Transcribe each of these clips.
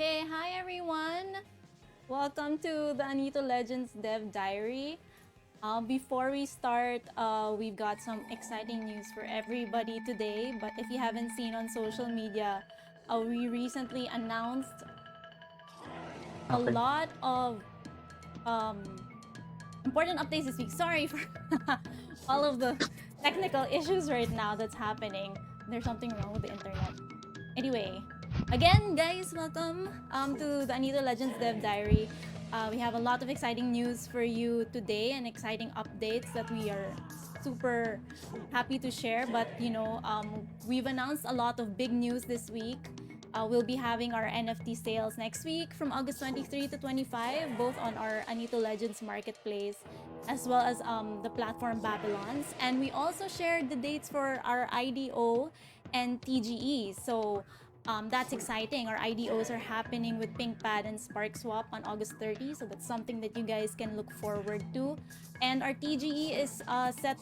Hey, hi everyone! Welcome to the Anito Legends Dev Diary. Before we start, we've got some exciting news for everybody today. But if you haven't seen on social media, we recently announced a Okay. lot of um, important updates this week. Sorry for all of the technical issues right now that's happening. There's something wrong with the internet. Anyway, again, guys, welcome to the Anito Legends Dev Diary. We have a lot of exciting news for you today and exciting updates that we are super happy to share. But we've announced a lot of big news this week. We'll be having our NFT sales next week from August 23 to 25, both on our Anito Legends marketplace as well as the platform Babylons. And we also shared the dates for our IDO and TGE. So that's exciting. Our IDOs are happening with PinkPad and SparkSwap on August 30. So that's something that you guys can look forward to. And our TGE is set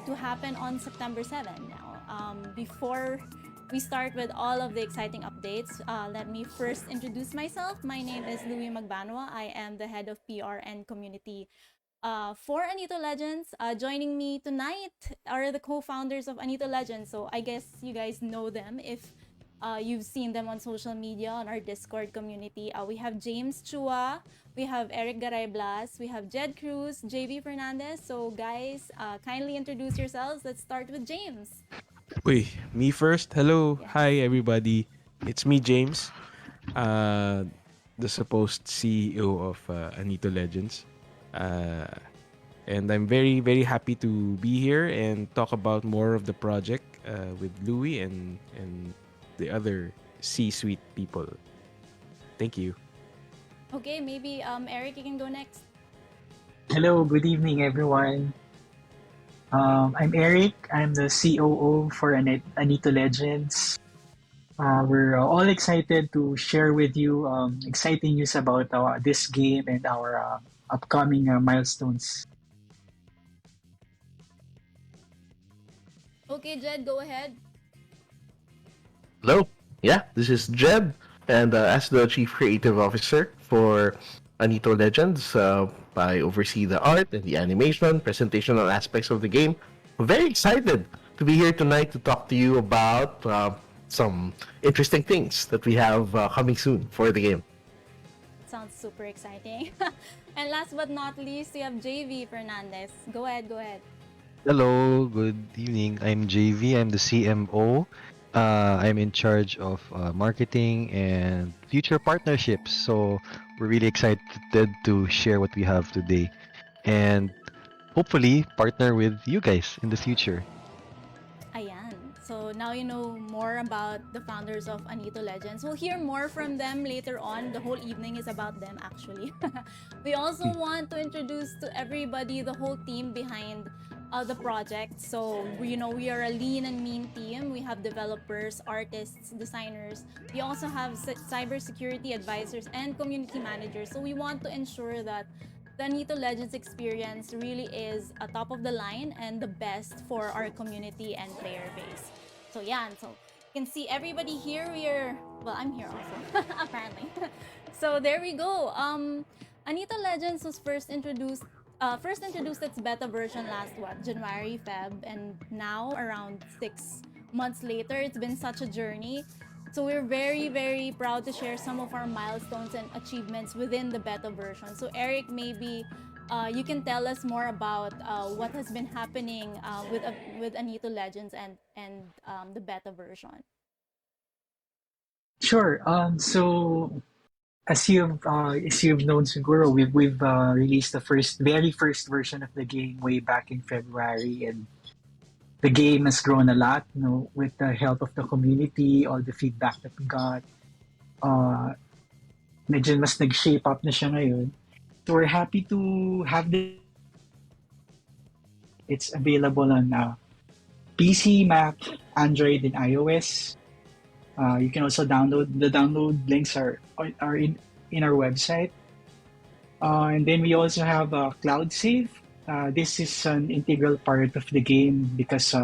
to happen on September 7 now. Before we start with all of the exciting updates, let me first introduce myself. My name is Louie Magbanwa. I am the head of PR and community for Anito Legends. Joining me tonight are the co-founders of Anito Legends. So I guess you guys know them if you've seen them on social media, on our Discord community. We have James Chua, we have Eric Garay Blas, we have Jed Cruz, JV Fernandez. So guys, kindly introduce yourselves. Let's start with James. Wait, me first. Hello. Yes. Hi, everybody. It's me, James, uh, the supposed CEO of Anito Legends. Uh, and I'm very, very happy to be here and talk about more of the project with Louis and the other C-suite people. Thank you. Okay, maybe Eric, you can go next. Hello, good evening, everyone. I'm Eric. I'm the COO for Anito Legends. We're all excited to share with you exciting news about this game and our upcoming milestones. Okay, Jed, go ahead. Hello. Yeah, this is Jeb, and as the Chief Creative Officer for Anito Legends, I oversee the art and the animation, presentational aspects of the game. I'm very excited to be here tonight to talk to you about some interesting things that we have coming soon for the game. Sounds super exciting. And last but not least, we have JV Fernandez. Go ahead, go ahead. Hello, good evening. I'm JV. I'm the CMO. I'm in charge of marketing and future partnerships. So we're really excited to share what we have today and hopefully partner with you guys in the future. Ayan. So now you know more about the founders of Anito Legends. We'll hear more from them later on. The whole evening is about them, actually. We also want to introduce to everybody the whole team behind the project. So, we are a lean and mean team. We have developers, artists, designers. We also have cybersecurity advisors and community managers. So we want to ensure that the Anito Legends experience really is a top of the line and the best for our community and player base. So yeah, and so you can see everybody here. I'm here also, apparently. So there we go. Anito Legends was first introduced its beta version last January, Feb, and now around 6 months later, it's been such a journey. So we're very, very proud to share some of our milestones and achievements within the beta version. So Eric, maybe you can tell us more about what has been happening with Anito Legends and the beta version. Sure. So as you've known, Siguro, we've released the very first version of the game way back in February, and the game has grown a lot. With the help of the community, all the feedback that we got. Uh, Medyo mas nag-shape up na siya ngayon. So we're happy to have this. It's available on PC, Mac, Android, and iOS. You can also download. The download links are in our website. And then we also have Cloud Save. This is an integral part of the game because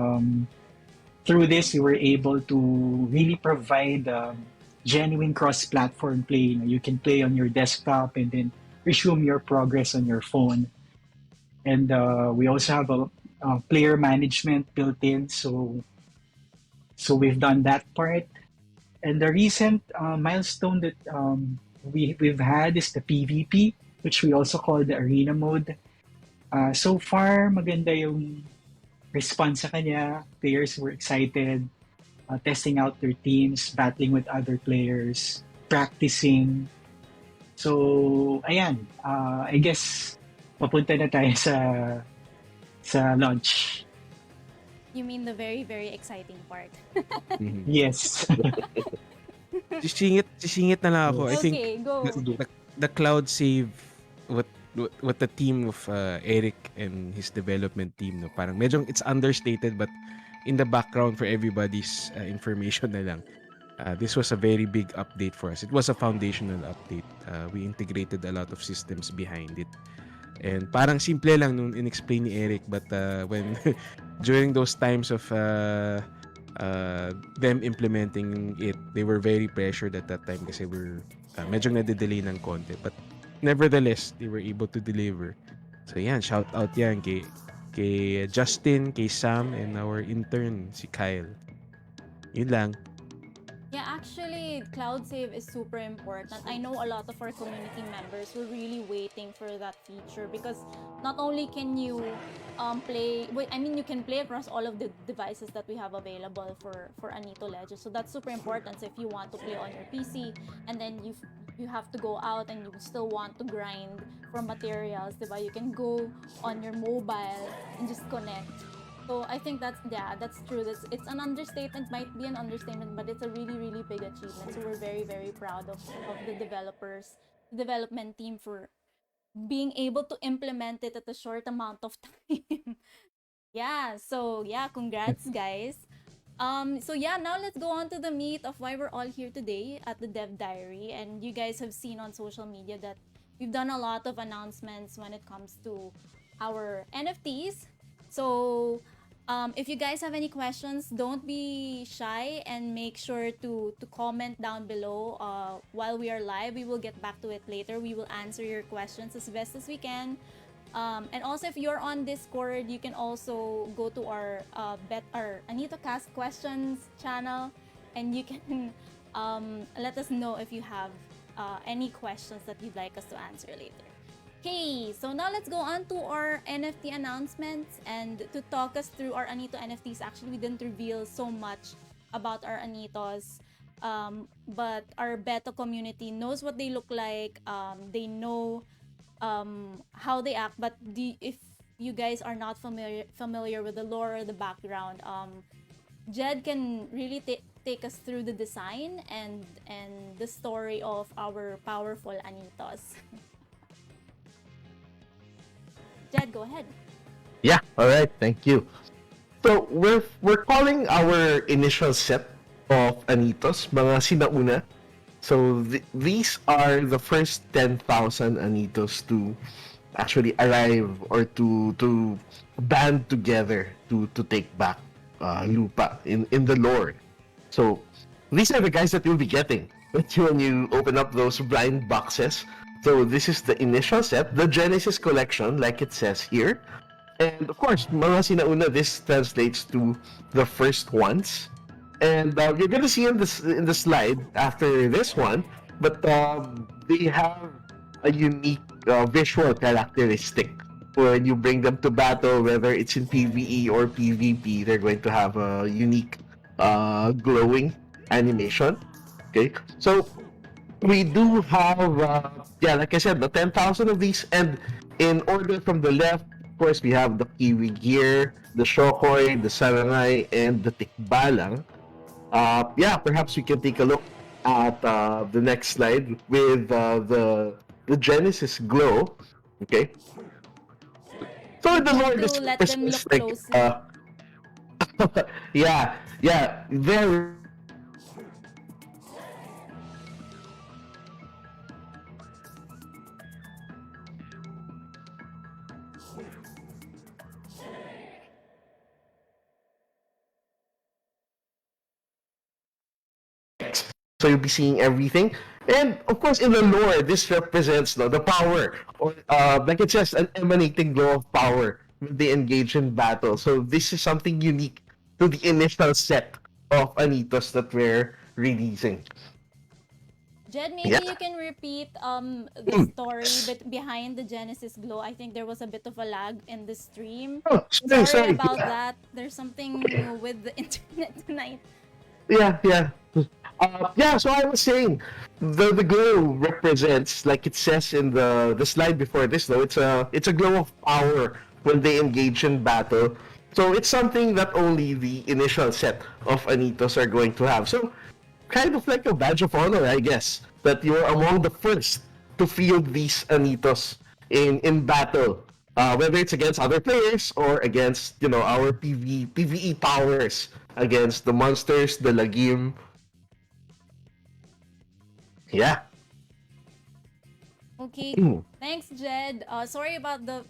through this we were able to really provide genuine cross-platform play. You can play on your desktop and then resume your progress on your phone. And we also have a player management built in, so we've done that part. And the recent milestone that we've had is the PvP, which we also call the arena mode. So far, maganda yung response sa kanya. Players were excited, testing out their teams, battling with other players, practicing. So, ayan. I guess, papunta na tayo sa launch. You mean the very, very exciting part. Mhm. Yes. Sisingit na lang ako. I think Okay, go. the cloud save what what the team of Eric and his development team, no, parang medyo it's understated, but in the background for everybody's information na lang, this was a very big update for us. It was a foundational update. We integrated a lot of systems behind it, and parang simple lang nung in-explain ni Eric, but when during those times of them implementing it, they were very pressured at that time kasi we're medyo nade-delay ng konti, but nevertheless they were able to deliver. So yan, shout out yan kay Justin, kay Sam, and our intern si Kyle. Yun lang. Yeah, actually, cloud save is super important. I know a lot of our community members were really waiting for that feature because not only can you play, you can play across all of the devices that we have available for Anito Legends. So that's super important. So if you want to play on your PC and then you have to go out and you still want to grind for materials, diba? You can go on your mobile and just connect. So I think that's true. It's an understatement, might be an understatement, but it's a really, really big achievement. So we're very, very proud of the developers, the development team for being able to implement it at a short amount of time. Congrats guys. So yeah, now let's go on to the meat of why we're all here today at the Dev Diary. And you guys have seen on social media that we've done a lot of announcements when it comes to our NFTs. So if you guys have any questions, don't be shy and make sure to comment down below while we are live. We will get back to it later. We will answer your questions as best as we can. And also, if you're on Discord, you can also go to our Anito Cast Questions channel, and you can let us know if you have any questions that you'd like us to answer later. Okay, so now let's go on to our NFT announcements, and to talk us through our Anito NFTs. Actually, we didn't reveal so much about our Anitos, but our beta community knows what they look like. They know how they act, but if you guys are not familiar with the lore or the background, Jed can really take us through the design and the story of our powerful Anitos. Jed, go ahead. Yeah, all right, thank you. So we're calling our initial set of Anitos mga sinauna. So these are the first 10,000 Anitos to actually arrive or to band together to take back Lupa in the lore. So these are the guys that you'll be getting when you open up those blind boxes. So this is the initial set, the Genesis collection, like it says here. And of course, mga sinauna, this translates to the first ones. And you're gonna see in the slide after this one, but they have a unique visual characteristic. When you bring them to battle, whether it's in PvE or PvP, they're going to have a unique glowing animation. Okay, so we do have, like I said, the 10,000 of these, and in order from the left, of course, we have the Kiwi Gear, the Shokoy, the Sarangay, and the Tikbalang. Perhaps we can take a look at the next slide with the Genesis Glow. Okay. So the Have Lord to is let them look like, closely. very So you'll be seeing everything. And of course, in the lore, this represents the power, or like it says, an emanating glow of power when they engage in battle. So this is something unique to the initial set of Anitos that we're releasing. Jed, maybe Yeah. you can repeat the story behind the Genesis Glow. I think there was a bit of a lag in the stream. Oh, Sorry sorry. about that. There's something with the internet tonight. Yeah. Yeah, so I was saying the glow represents, like it says in the slide before this, though, it's a glow of power when they engage in battle. So it's something that only the initial set of Anitos are going to have. So kind of like a badge of honor, I guess, that you're among the first to field these Anitos in battle. Whether it's against other players or against, our PvE powers, against the monsters, the Lagim. Yeah. Okay, Mm. thanks, Jed. Sorry about the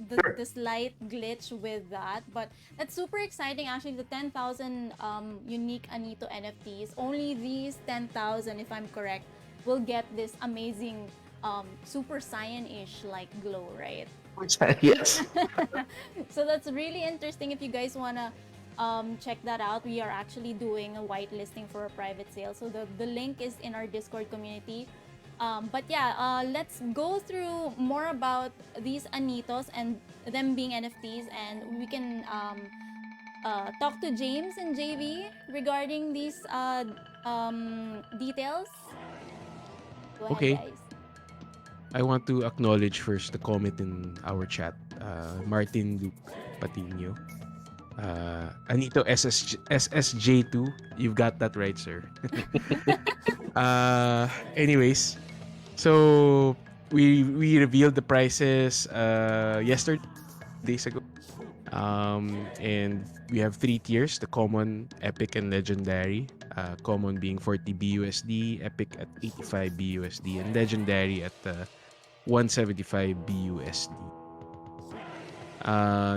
slight glitch with that, but that's super exciting. Actually, the 10,000 unique Anito NFTs. Only these 10,000, if I'm correct, will get this amazing super cyan-ish like glow, right? Yes. So that's really interesting. If you guys wanna check that out, we are actually doing a whitelisting for a private sale. So the link is in our Discord community. But yeah, let's go through more about these Anitos and them being NFTs, and we can talk to James and JV regarding these details. Go ahead, Okay. guys. I want to acknowledge first the comment in our chat. Martin Luke Patino. Anito SSJ2. You've got that right, sir. Anyways, so we revealed the prices yesterday, days ago. And we have 3 tiers: the common, epic, and legendary. Common being 40 BUSD, epic at 85 BUSD, and legendary at 175 BUSD.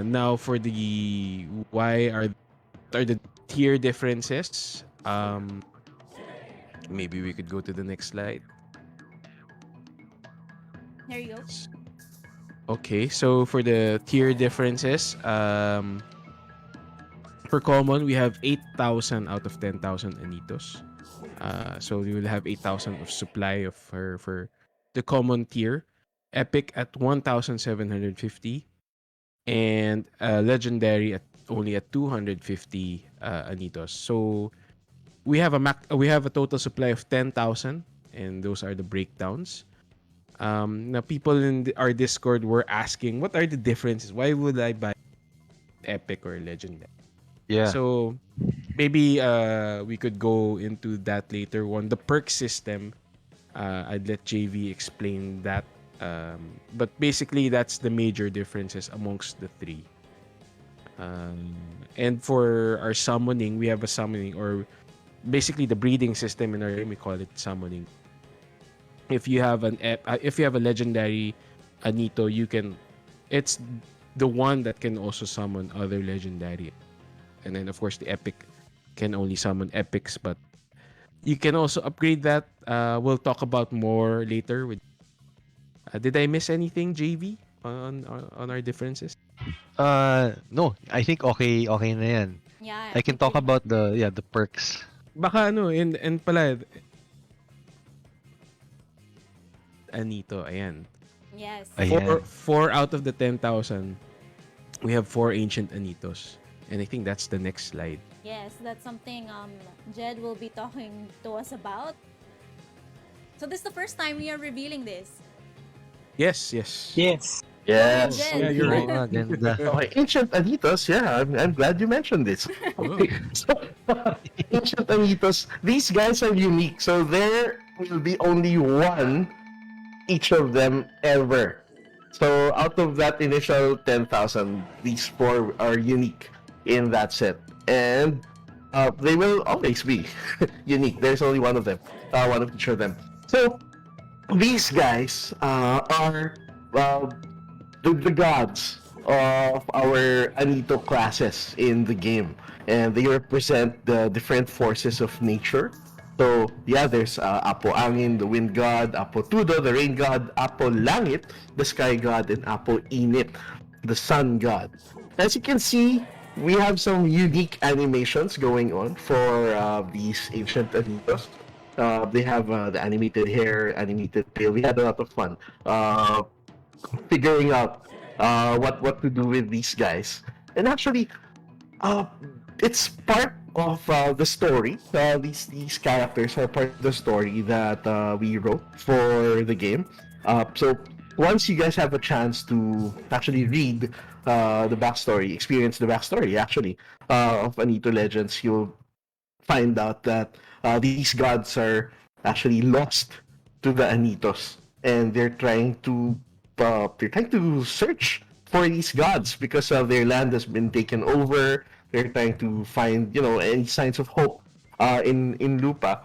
Now for the why are the tier differences? Maybe we could go to the next slide. There you go. Okay, so for the tier differences, for common we have 8,000 out of 10,000 Anitos. So we will have 8,000 of supply of her for the common tier. Epic at 1,750, and legendary at only at 250 Anitos. So we have a total supply of 10,000, and those are the breakdowns. Now people in our Discord were asking, what are the differences? Why would I buy epic or legendary? Yeah. So maybe we could go into that later on. The perk system, I'd let JV explain that. But basically, that's the major differences amongst the three. And for our summoning, we have a summoning, or basically the breeding system in our game, we call it summoning. If you have a legendary Anito, it's the one that can also summon other legendary. And then of course the epic can only summon epics, but you can also upgrade that. We'll talk about more later. Did I miss anything, JV, on our differences? No, I think okay na yan. Yeah, I can think talk pretty about the perks. Baka and pala Anito, ayan. much. Yes. Ayan. Four out of the 10,000, we have 4 ancient Anitos. And I think that's the next slide. Yes, that's something Jed will be talking to us about. So this is the first time we are revealing this. Yes. Yes. Yes. Yeah, you're right. Oo nga, ganda. Okay, ancient Anitos, yeah, I'm glad you mentioned this. Okay, so ancient Anitos, these guys are unique. So there will be only one each of them ever. So out of that initial 10,000, these 4 are unique in that set. And they will always be unique. There's only one of them, one of each of them. So these guys are the gods of our Anito classes in the game, and they represent the different forces of nature. So yeah, there's Apo Angin, the wind god, Apo Tudo, the rain god, Apo Langit, the sky god, and Apo Init, the sun god. As you can see, we have some unique animations going on for these ancient Anitos. They have the animated hair, animated tail. We had a lot of fun figuring out what to do with these guys. And actually, uh, it's part of the story. These characters are part of the story that we wrote for the game. So once you guys have a chance to actually read the backstory, experience the backstory actually of Anito Legends, you'll find out that these gods are actually lost to the Anitos, and they're trying to search for these gods because their land has been taken over. They're trying to find any signs of hope in Lupa.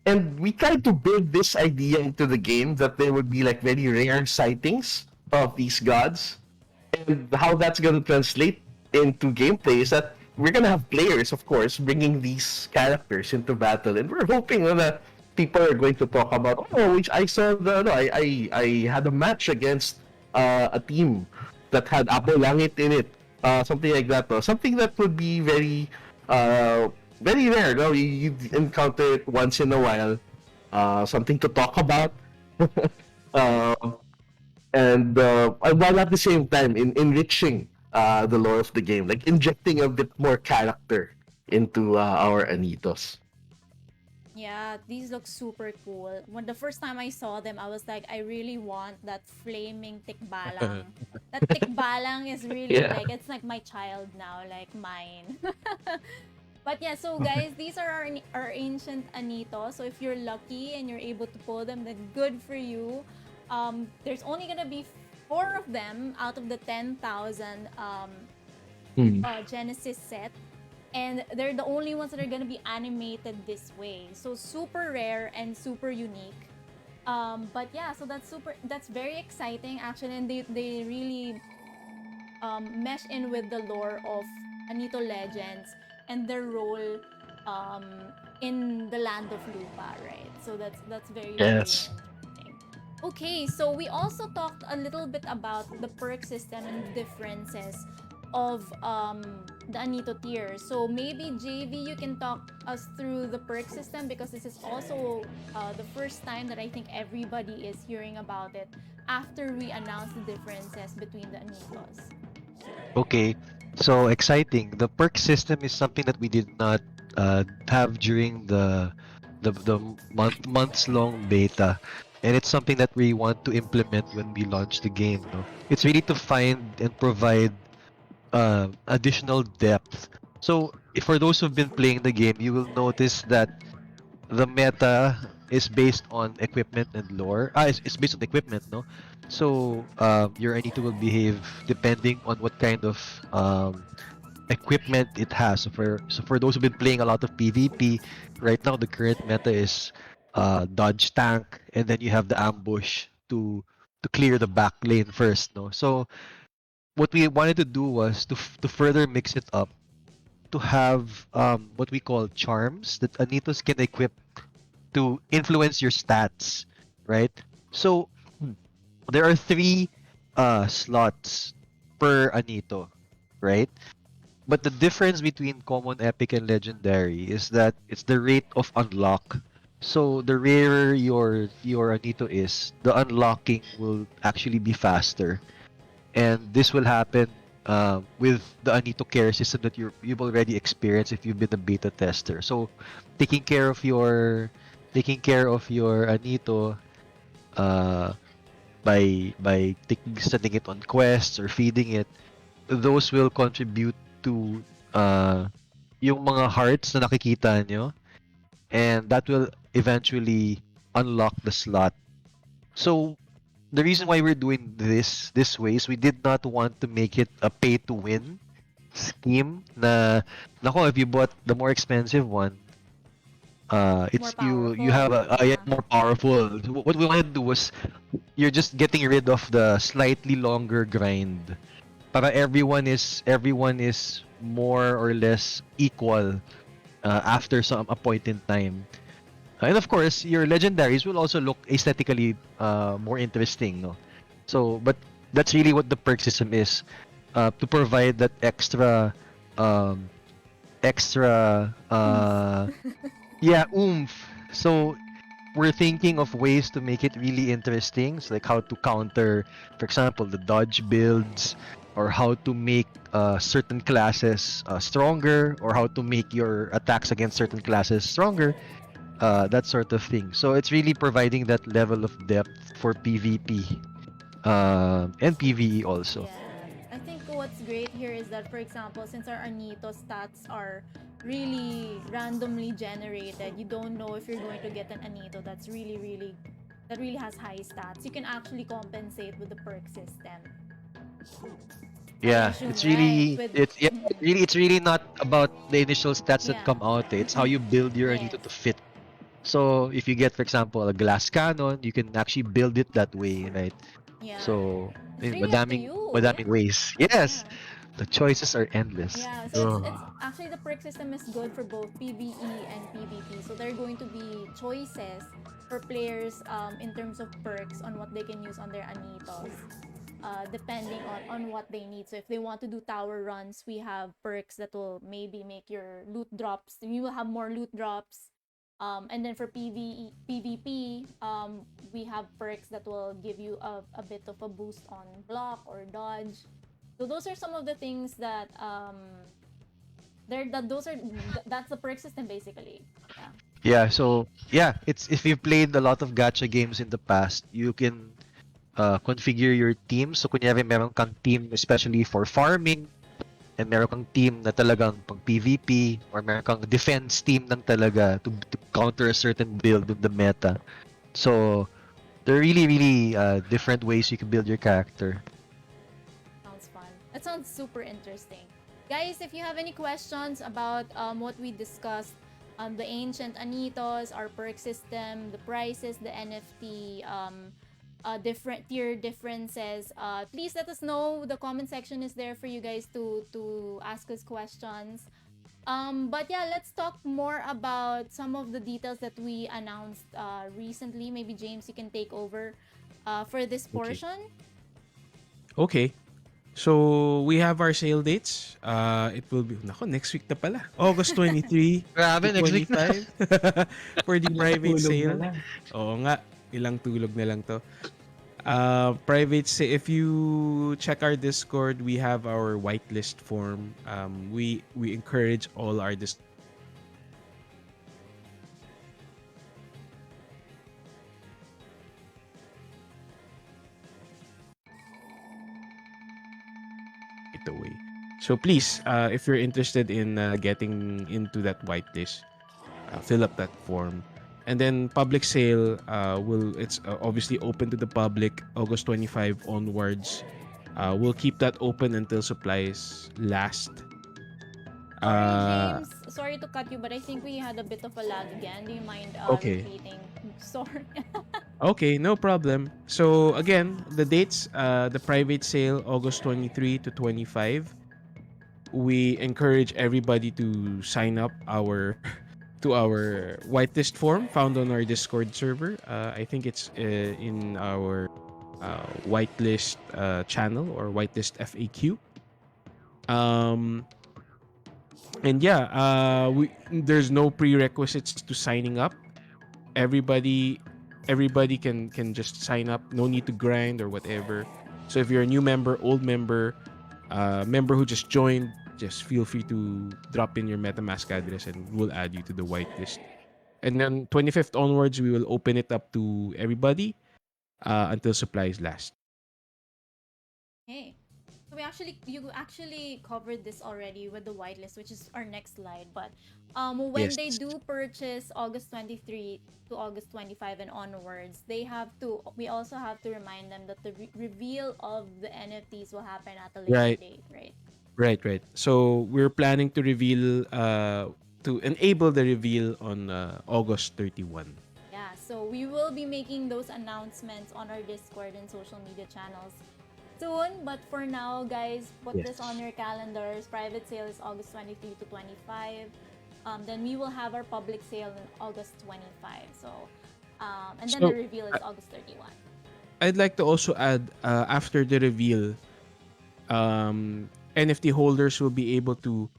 And we tried to build this idea into the game that there would be like very rare sightings of these gods, and how that's going to translate into gameplay is that we're going to have players, of course, bringing these characters into battle, and we're hoping that people are going to talk about, oh, which I saw the, no, I had a match against a team that had Apo Langit in it, something like that, no? Something that would be uh, very rare. No, you encounter it once in a while, something to talk about. uh, and while at the same time enriching the lore of the game, like injecting a bit more character into our Anitos. Yeah, these look super cool. When the first time I saw them, I was like, I really want that flaming tikbalang. That tikbalang is really Yeah. like, it's like my child now, like mine. But yeah, so guys, these are our ancient Anito. So if you're lucky and you're able to pull them, then good for you. There's only gonna be 4 of them out of the 10,000 Hmm. Genesis set, and they're the only ones that are gonna be animated this way. So super rare and super unique. But yeah, so that's very exciting actually, and they really mesh in with the lore of Anito Legends and their role um, in the land of Lupa, right? So that's very very Yes. interesting. Okay, so we also talked a little bit about the perk system and the differences of the Anito tiers. So maybe JV, you can talk us through the perk system, because this is also the first time that I think everybody is hearing about it after we announced the differences between the Anitos. Okay, so exciting. The perk system is something that we did not have during the months long beta, and it's something that we want to implement when we launch the game. No, it's really to find and provide additional depth. So, for those who've been playing the game, you will notice that the meta is based on equipment and lore. It's based on equipment, no? So, your Anito will behave depending on what kind of equipment it has. So for those who've been playing a lot of PvP, right now the current meta is dodge tank, and then you have the ambush to clear the back lane first, no? So what we wanted to do was to further mix it up, to have what we call charms that Anitos can equip to influence your stats, right? So there are 3 slots per Anito, right? But the difference between common, epic, and legendary is that it's the rate of unlock. So the rarer your Anito is, the unlocking will actually be faster, and this will happen with the Anito care system that you've already experienced if you've been a beta tester. So taking care of your Anito uh, by sending it on quests or feeding it, those will contribute to yung mga hearts na nakikita nyo, and that will eventually unlock the slot. So the reason why we're doing this way is we did not want to make it a pay to win scheme na nako, if you bought the more expensive one, More it's you have powerful. a yeah, more powerful. What we wanted to do was you're just getting rid of the slightly longer grind, para everyone is more or less equal after some a point in time. And of course, your legendaries will also look aesthetically more interesting, no? So, but that's really what the perk system is, to provide that um, extra, Oomph. yeah, oomph. So we're thinking of ways to make it really interesting, so like how to counter, for example, the dodge builds, or how to make certain classes stronger, or how to make your attacks against certain classes stronger, that sort of thing. So it's really providing that level of depth for PvP and PvE also. Yes. I think what's great here is that, for example, since our Anito stats are really randomly generated, you don't know if you're going to get an Anito that really has high stats. You can actually compensate with the perk system. I Yeah, assume, it's right? really With it's really not about the initial stats that yeah. come out. It's how you build your Yes. Anito to fit. So if you get, for example, a glass cannon, you can actually build it that way, right? Yeah. So, It's really up to you. madaming Yeah. ways. Yes, Yeah. the choices are endless. Yeah, so it's Oh. actually the perk system is good for both PvE and PvP. So there are going to be choices for players in terms of perks on what they can use on their Anitos. Depending on what they need. So if they want to do tower runs, we have perks that will maybe make your loot drops. You will have more loot drops. And then for PvP, we have perks that will give you a bit of a boost on block or dodge. So those are some of the things that that's the perk system basically. Yeah. Yeah, so yeah, it's if you've played a lot of gacha games in the past, you can configure your team. So kunyari meron kang team especially for farming, and meron kang team na talagang pang PvP, or meron kang defense team lang talaga to counter a certain build in the meta. So there are really, really different ways you can build your character. Sounds fun. That sounds super interesting. Guys, if you have any questions about what we discussed, the ancient Anitos, our perk system, the prices, the NFT, different tier differences, please let us know. The comment section is there for you guys to ask us questions. But yeah, let's talk more about some of the details that we announced recently. Maybe James, you can take over for this Okay. portion. Okay. So we have our sale dates. It will be nako, next week na pala. August 23 to Grabe, next week na. 25 for the Ilang private tulog na sale. lang. Oo nga, ilang tulog na lang to. Private sale, if you check our Discord, we have our whitelist form. We encourage all our it away. So please, if you're interested in getting into that whitelist, fill up that form. And then public sale will it's obviously open to the public August 25 onwards. We'll keep that open until supplies last. Sorry, Uh, James. Sorry to cut you, but I think we had a bit of a lag again. Do you mind okay. repeating? Sorry. Okay, no problem. So again, the dates, the private sale August 23 to 25. We encourage everybody to sign up our to our whitelist form found on our Discord server. I think it's in our whitelist channel or whitelist FAQ. Um, and yeah, there's no prerequisites to signing up. Everybody, everybody can just sign up. No need to grind or whatever. So if you're a new member, old member, member who just joined, just feel free to drop in your MetaMask address and we'll add you to the whitelist. And then 25th onwards, we will open it up to everybody until supplies last. Hey. So you actually covered this already with the whitelist, which is our next slide. But when Yes. they do purchase August 23 to August 25 and onwards, we also have to remind them that the reveal of the NFTs will happen at a later Right, date, right? right. So we're planning to reveal, to enable the reveal on August 31. Yeah, so we will be making those announcements on our Discord and social media channels soon. But for now, guys, put this on Yes. your calendars. Private sale is August 23 to 25. Then we will have our public sale on August 25. So, and then So, the reveal is August 31. I'd like to also add, after the reveal, NFT holders will be able to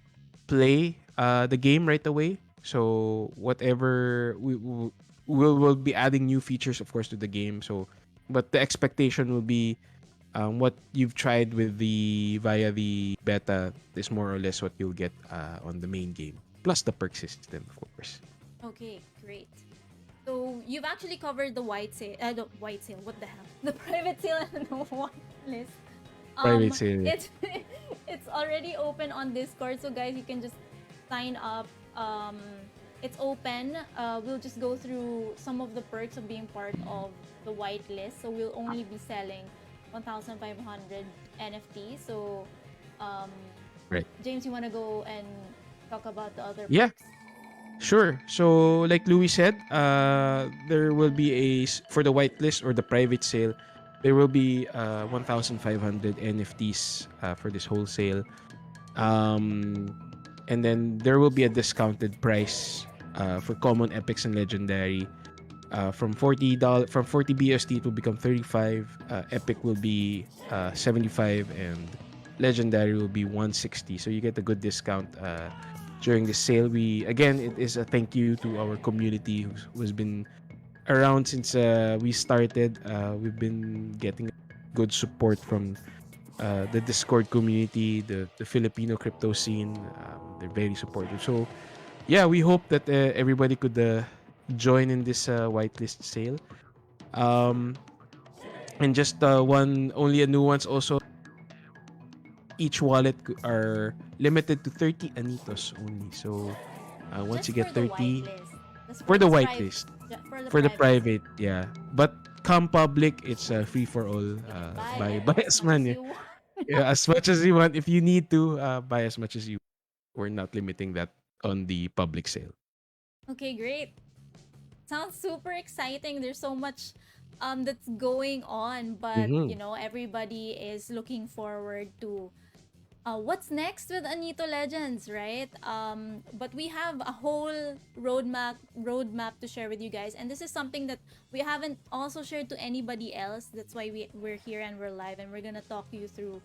play the game right away. So whatever we'll be adding new features, of course, to the game. So, but the expectation will be what you've tried with the via the beta is more or less what you'll get on the main game, plus the perk system, of course. Okay, great. So you've actually covered the white sale. The white sale. What the hell? The private sale and the white list. Private sale. It's it's already open on Discord, so guys, you can just sign up. It's open. We'll just go through some of the perks of being part of the white list. So we'll only be selling 1,500 NFTs. So, Right. James, you wanna go and talk about the other Yeah. perks? Sure. So, like Louis said, there will be for the whitelist or the private sale, there will be 1,500 NFTs for this wholesale. And then there will be a discounted price for common, epics, and legendary. From $40 BST it will become 35. Epic will be 75, and legendary will be 160. So you get a good discount during the sale. It is a thank you to our community who's been around since we started. We've been getting good support from the Discord community, the Filipino crypto scene. They're very supportive. So yeah, we hope that everybody could join in this whitelist sale. And just only a nuance also. Each wallet are limited to 30 Anitos only. So once Just you get for the 30 white list. That's for the this whitelist, For the for the private. private, yeah. But come public, it's free for all. You can Buy as as much as many, you want. yeah, as much as you want. If you need to, buy as much as you. We're not limiting that on the public sale. Okay, great. Sounds super exciting. There's so much that's going on, but Mm-hmm. you know, everybody is looking forward to what's next with Anito Legends, right? But we have a whole roadmap to share with you guys, and this is something that we haven't also shared to anybody else. That's why we're here and we're live, and we're gonna talk you through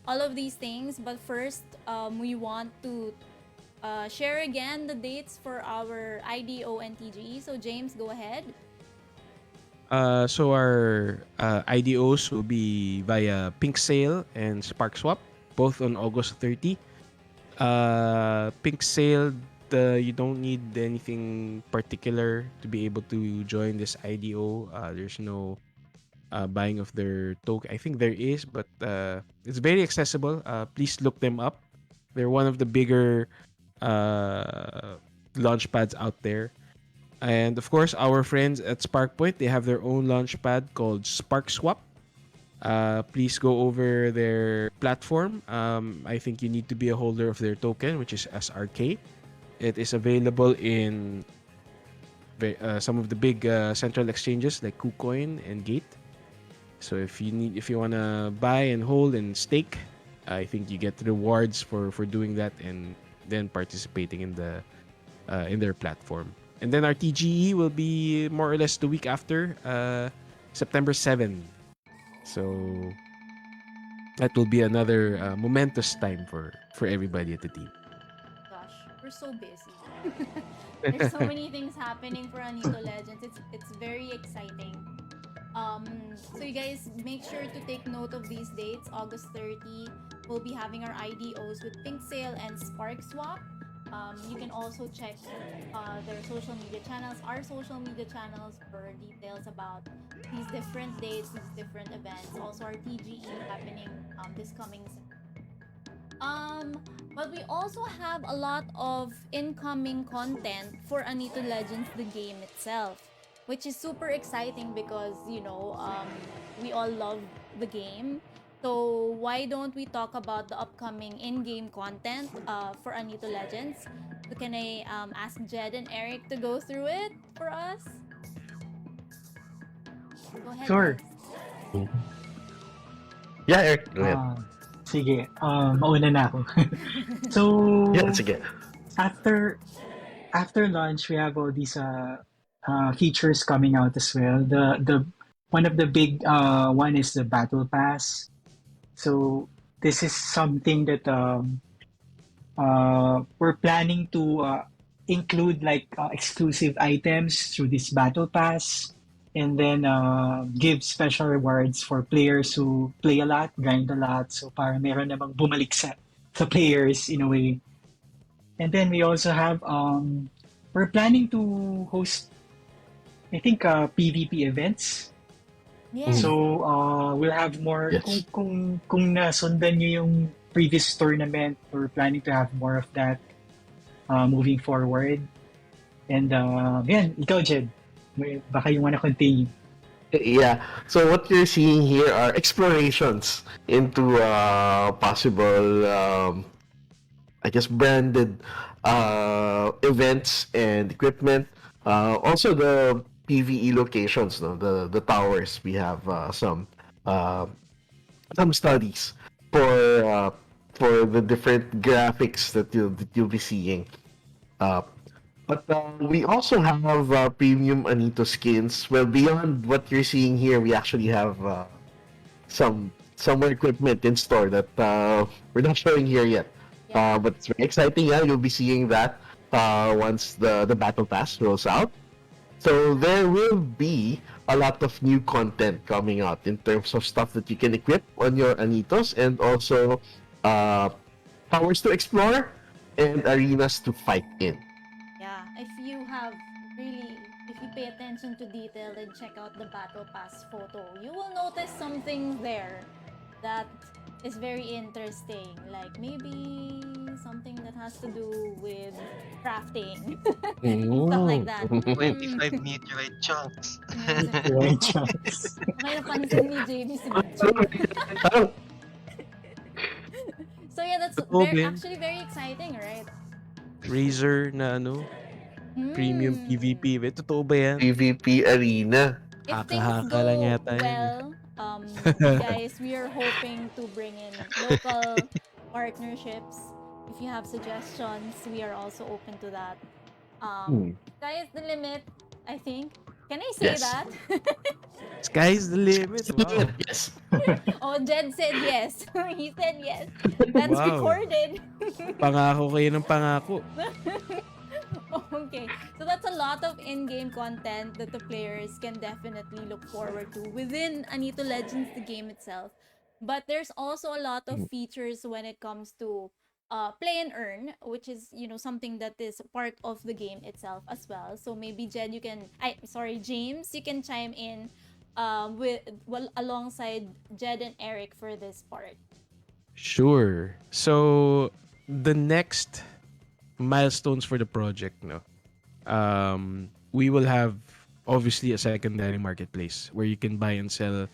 all of these things. But first, we want to share again the dates for our IDO and TGE. So James, go ahead. So our IDOs will be via Pink Sale and Spark Swap, both on August 30. Pink Sale, you don't need anything particular to be able to join this IDO. There's no buying of their token. I think there is, but it's very accessible. Please look them up. They're one of the bigger launch pads out there. And of course, our friends at SparkPoint, they have their own launchpad called Spark Swap. Please go over their platform. I think you need to be a holder of their token, which is SRK. It is available in some of the big central exchanges like KuCoin and Gate. So if you wanna buy and hold and stake, I think you get rewards for doing that and then participating in their platform. And then our TGE will be more or less the week after, September 7. So that will be another momentous time for everybody at the team. Gosh, we're so busy. There's so many things happening for Anito Legends. It's very exciting. So you guys make sure to take note of these dates. August 30, we'll be having our IDOs with Pink Sale and Spark Swap. You can also check their social media channels, our social media channels, for details about these different dates, these different events. Also, our TGE happening this coming but we also have a lot of incoming content for Anito Legends, the game itself, which is super exciting because, you know, we all love the game. So why don't we talk about the upcoming in-game content for Anito Legends? So can I ask Jed and Eric to go through it for us? Go ahead, Sure. guys. Yeah, Eric, go ahead. Sige, mauna na ako. So, Yeah, sige. after after launch, we have all these features coming out as well. The one of the big one is the battle pass. So this is something that we're planning to include like exclusive items through this battle pass, and then give special rewards for players who play a lot, grind a lot. So para meron namang bumalik sa players in a way. And then we also have we're planning to host, I think, PvP events. Yes. So we'll have more. Yes. Kung nasundan nyo yung previous tournament, we're planning to have more of that moving forward. And yan, ikaw, Jed, baka you wanna continue. Yeah. So what you're seeing here are explorations into possible, I guess, branded events and equipment. Also the PVE locations, no? The towers. We have some studies for the different graphics that you'll be seeing. Uh, but we also have premium Anito skins. Well, beyond what you're seeing here, we actually have some more equipment in store that we're not showing here yet. Yeah. But it's very exciting. Yeah, you'll be seeing that once the battle pass rolls out. So there will be a lot of new content coming out in terms of stuff that you can equip on your Anitos, and also towers to explore and arenas to fight in. Yeah, if you pay attention to detail and check out the battle pass photo, you will notice some things there that is very interesting. Like maybe something that has to do with crafting. Stuff like that. 25 meteorite chunks. Right, Chunks. Okay, napansin ni JB si Butch. So yeah, that's Totoo, Ben. actually very exciting, right? Razer na premium Hmm. PvP. Totoo ba yan? PvP arena. If things Haka-haka go lang yata yun. well, guys, we are hoping to bring in local partnerships. If you have suggestions, we are also open to that. Sky is the limit, I think. Can I say Yes. that? Sky's the limit. Wow. Yes. Oh, Jed said yes. He said yes. That's Wow. recorded. Pangako kayo ng pangako. Okay, so that's a lot of in-game content that the players can definitely look forward to within Anito Legends, the game itself. But there's also a lot of features when it comes to play and earn, which is something that is part of the game itself as well. So maybe James, you can chime in alongside Jed and Eric for this part. Sure. So, the next milestones for the project, we will have obviously a secondary marketplace where you can buy and sell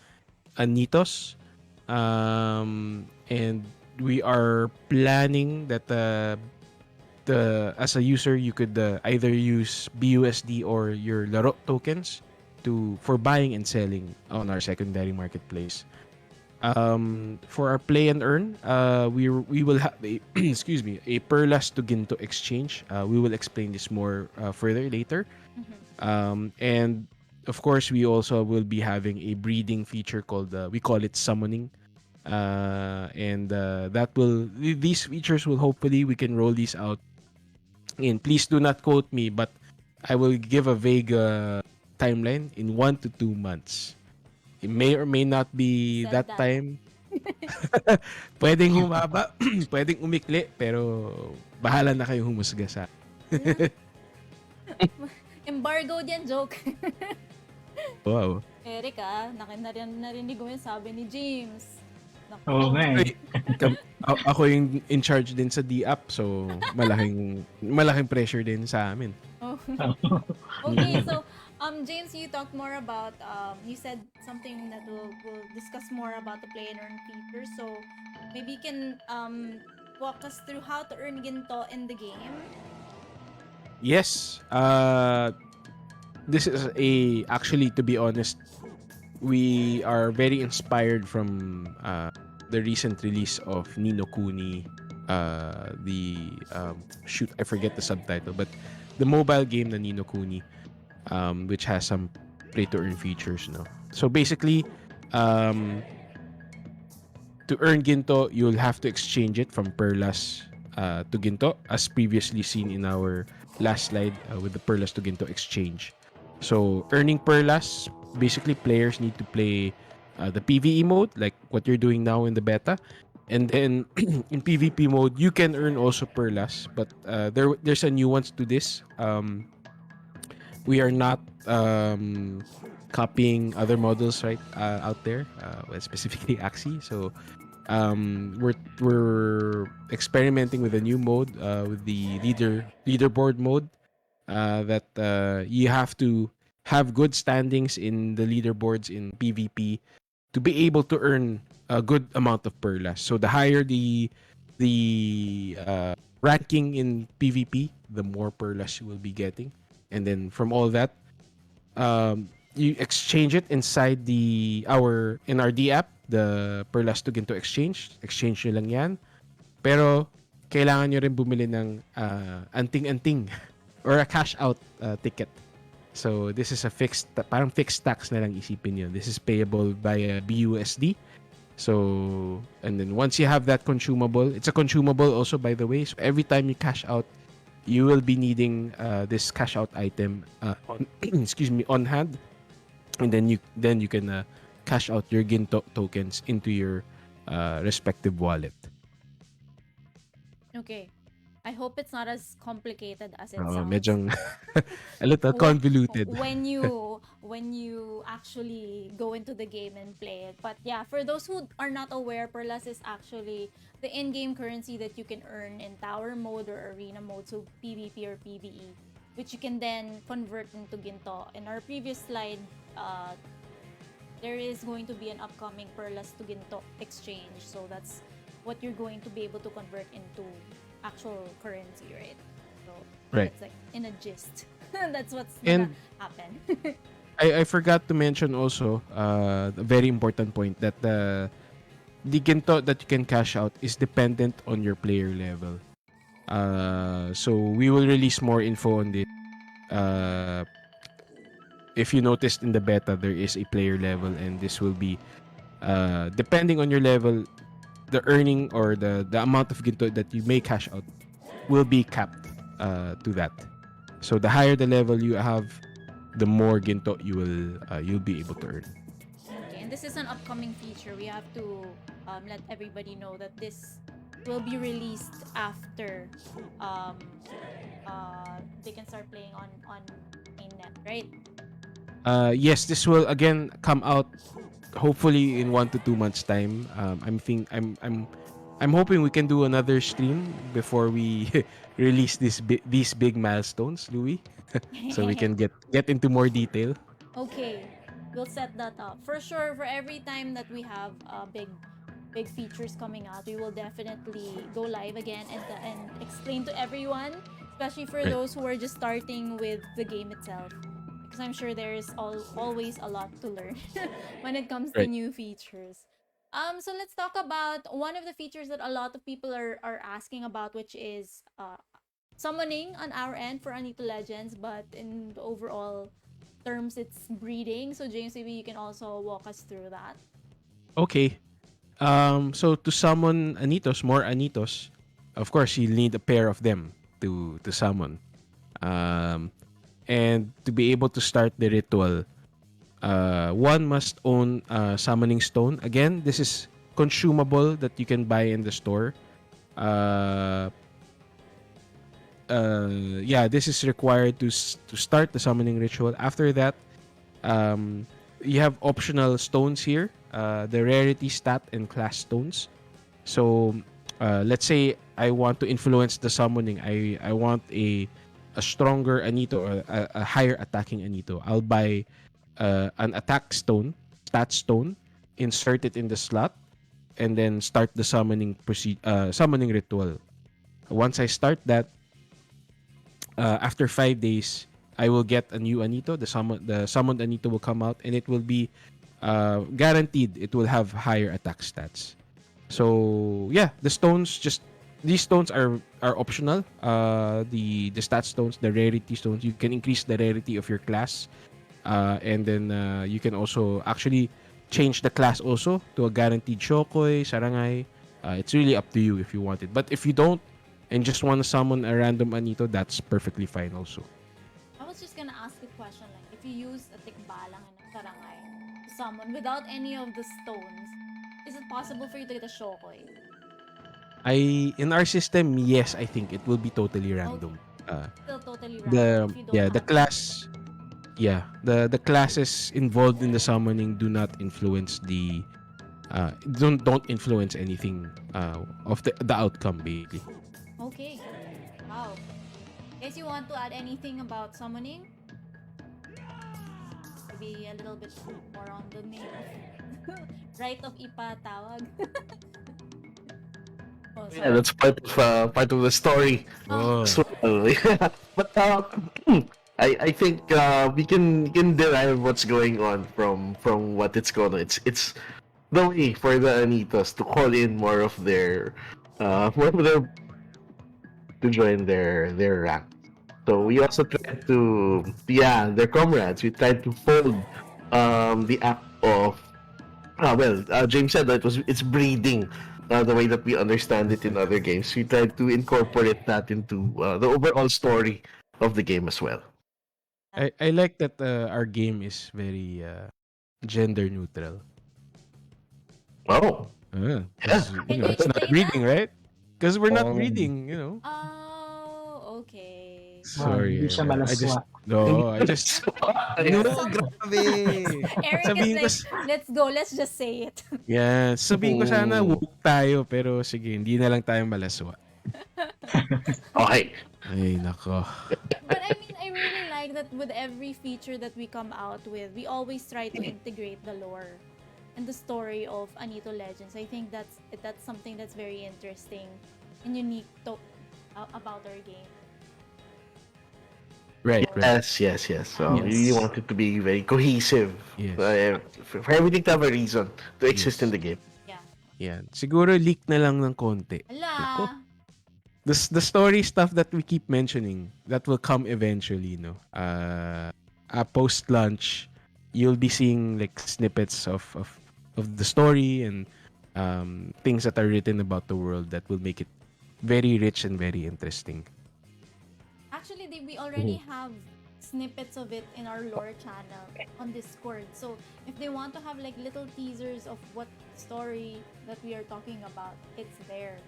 Anitos, and we are planning that as a user you could either use BUSD or your Laro tokens for buying and selling on our secondary marketplace. For our play and earn, we will have a excuse me, a Perlas to Ginto exchange. We will explain this more further later. And of course, we also will be having a breeding feature called we call it summoning. And these features will hopefully we can roll these out. And please do not quote me, but I will give a vague timeline in 1 to 2 months. It may or may not be Said that time. Pwedeng humaba, pwedeng umikli, pero bahala na kayo humusga sa. Embargo yan, joke. Wow. Eric, narinig mo yung sabi ni James. Naku. Oo nga eh. Ako yung in charge din sa D-App, so malaking pressure din sa amin. Oh. Okay, so James, you talked more about you said something that we'll discuss more about the play and earn feature. So maybe you can walk us through how to earn Ginto in the game. Yes. This is actually, to be honest, we are very inspired from the recent release of Ni no Kuni. I forget the subtitle, but the mobile game na Ni no Kuni, which has some play to earn features. No, so basically, um, to earn Ginto, you'll have to exchange it from Perlas to Ginto, as previously seen in our last slide with the Perlas to Ginto exchange. So, earning Perlas, basically players need to play the PvE mode, like what you're doing now in the beta. And then in PvP mode, you can earn also Perlas, but there's a nuance to this. We are not copying other models right out there, well, specifically Axie. So we're experimenting with a new mode with the leaderboard mode that you have to have good standings in the leaderboards in PvP to be able to earn a good amount of Perlas. So the higher the ranking in PvP, the more Perlas you will be getting. And then from all that, you exchange it inside in our D app, the Perlas to Ginto exchange. Exchange nyo lang yan. Pero kailangan nyo rin bumili ng anting-anting or a cash out ticket. So this is a parang fixed tax na lang isipin yun. This is payable via BUSD. So, and then once you have that consumable, it's a consumable also, by the way. So every time you cash out, you will be needing this cash out item on on hand, and then you can cash out your Ginto tokens into your respective wallet. Okay. I hope it's not as complicated as it sounds. Medyong a little convoluted. When you actually go into the game and play it. But yeah, for those who are not aware, Perlas is actually the in-game currency that you can earn in tower mode or arena mode, so PvP or PvE, which you can then convert into Ginto. In our previous slide, there is going to be an upcoming Perlas to Ginto exchange, so that's what you're going to be able to convert into actual currency, right? So Right. that's like in a gist. That's what's gonna happen. I forgot to mention also a very important point that the Ginto that you can cash out is dependent on your player level. So we will release more info on this. If you noticed in the beta, there is a player level, and this will be depending on your level, the earning or the amount of Ginto that you may cash out will be capped to that. So the higher the level you have, the more Ginto you'll be able to earn. Okay, and this is an upcoming feature. We have to let everybody know that this will be released after they can start playing on mainnet, right? Yes, this will again come out hopefully in 1 to 2 months time. I'm hoping we can do another stream before we release these big milestones, Louis, so we can get into more detail. Okay, we'll set that up for sure. For every time that we have big features coming out, we will definitely go live again and explain to everyone, especially for Right. those who are just starting with the game itself, because I'm sure there's always a lot to learn when it comes to Right. new features. So let's talk about one of the features that a lot of people are asking about, which is summoning on our end for Anito Legends, but in the overall terms, it's breeding. So James, maybe you can also walk us through that. Okay. So to summon Anitos, more Anitos, of course you'll need a pair of them to summon. And to be able to start the ritual, one must own a summoning stone. Again, this is consumable that you can buy in the store. Yeah, this is required to start the summoning ritual. After that, you have optional stones here, the rarity, stat, and class stones. So, let's say I want to influence the summoning. I want a stronger Anito or a higher attacking Anito. I'll buy an attack stone, stat stone, insert it in the slot, and then start the summoning ritual. Once I start that, after 5 days, I will get a new Anito. The summoned Anito will come out, and it will be guaranteed. It will have higher attack stats. So yeah, the stones just these stones are optional. The stat stones, the rarity stones, you can increase the rarity of your class, and then you can also actually change the class also to a guaranteed Shokoi, Sarangay. It's really up to you if you want it. But if you don't and just want to summon a random Anito, that's perfectly fine also. I was just gonna ask a question, like, if you use a tikbalang and a karangay to summon without any of the stones, is it possible for you to get a shokoi? In our system, yes, I think it will be totally random. Still totally random The if you don't have the class the classes involved in the summoning do not influence don't influence anything of the outcome basically. Okay. Wow. Guess you want to add anything about summoning? Maybe a little bit more on the name of right of ipatawag. Oh, Yeah, sorry. that's part of the story Oh, as well. Yeah. But I think we can derive what's going on from what it's going on. It's the way for the Anitos to call in more of their to join their rank. So we also tried to, yeah, their comrades. We tried to fold the act of, James said that it's breeding, the way that we understand it in other games. We tried to incorporate that into the overall story of the game as well. I like that our game is very gender neutral. Oh, yeah. Because can you it's not explain that? reading, right? Because we're not Um, reading, you know. Oh, okay. Hindi Sorry, siya I just malaswa. no, I just no, Some grabe. Eric is Sabihin ko like, let's go, let's just say it. yeah, sabihin ko sana Mm, woke tayo pero sige, hindi na lang tayo malaswa. okay. Ay, nako. But I mean, I really like that with every feature that we come out with, we always try to integrate the lore and the story of Anito Legends. I think that's something that's very interesting and unique about our game. Right, So, right. Yes. So we really Yes. want it to be very cohesive. Yes. For everything to have a reason to exist in Yes. the game. yeah. Yan. Siguro leak na lang ng konti. Nako. Hala. The story stuff that we keep mentioning, that will come eventually, no? Post launch, you'll be seeing like snippets of the story and things that are written about the world that will make it very rich and very interesting. Actually, we already have snippets of it in our lore channel on Discord. So if they want to have like little teasers of what story that we are talking about, it's there.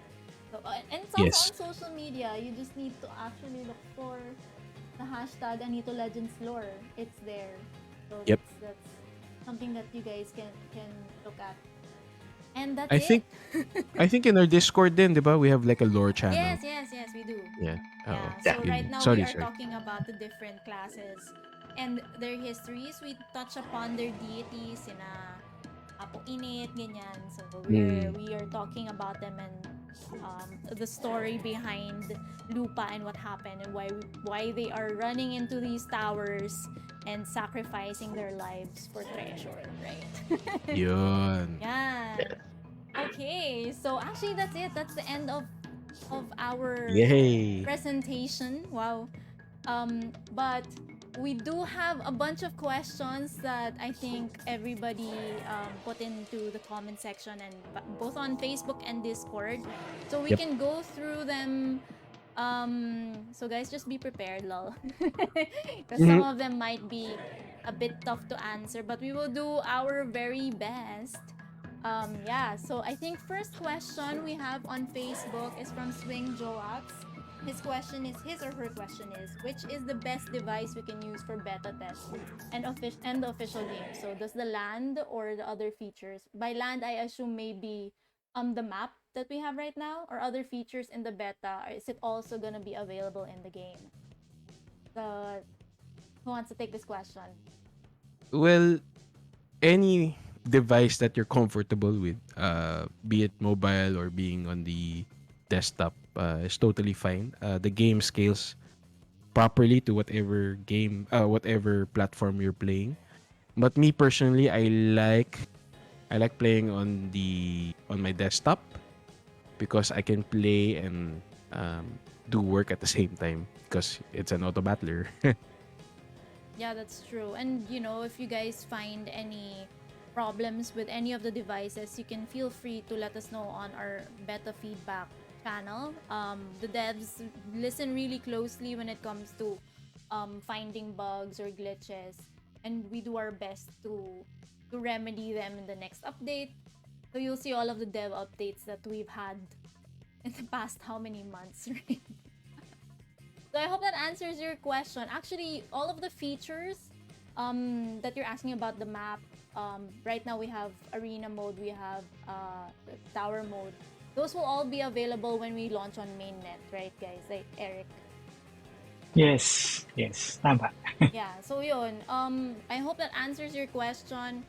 So, and it's also Yes. on social media. You just need to actually look for the hashtag Anito Legends Lore. It's there. So Yep. that's something that you guys can look at. And that's I it. think in our Discord then, 'di ba, we have like a lore channel. Yes, we do. Yeah. Oo. Yeah. So Yun. right now Sorry, we are sorry. talking about the different classes and their histories. We touch upon their deities, sina Apo Init, ganyan. So we are talking about them and the story behind Lupa and what happened and why they are running into these towers and sacrificing their lives for treasure, right? Yun. Yeah. Okay, so actually that's it. That's the end of our Yay. presentation. Wow. But we do have a bunch of questions that I think everybody put into the comment section and both on Facebook and Discord. So we Yep. can go through them. So guys, just be prepared, lol. Because some of them might be a bit tough to answer, but we will do our very best. Yeah, so I think first question we have on Facebook is from Swing Joax. His or her question is, which is the best device we can use for beta test and the official game? So does the land or the other features? By land, I assume maybe the map that we have right now or other features in the beta, or is it also gonna be available in the game? The Who wants to take this question? Well, any device that you're comfortable with, be it mobile or being on the desktop, is totally fine. The game scales properly to whatever platform you're playing. But me personally, I like playing on my desktop. because I can play and do work at the same time because it's an auto battler. Yeah, that's true. And you know, if you guys find any problems with any of the devices, you can feel free to let us know on our beta feedback channel. The devs listen really closely when it comes to finding bugs or glitches, and we do our best to remedy them in the next update. So you'll see all of the dev updates that we've had in the past how many months, right? So I hope that answers your question. Actually, all of the features that you're asking about the map, right now we have arena mode, we have tower mode. Those will all be available when we launch on mainnet, right, guys? Like Eric. Yes, tama. Yeah, so yun. I hope that answers your question,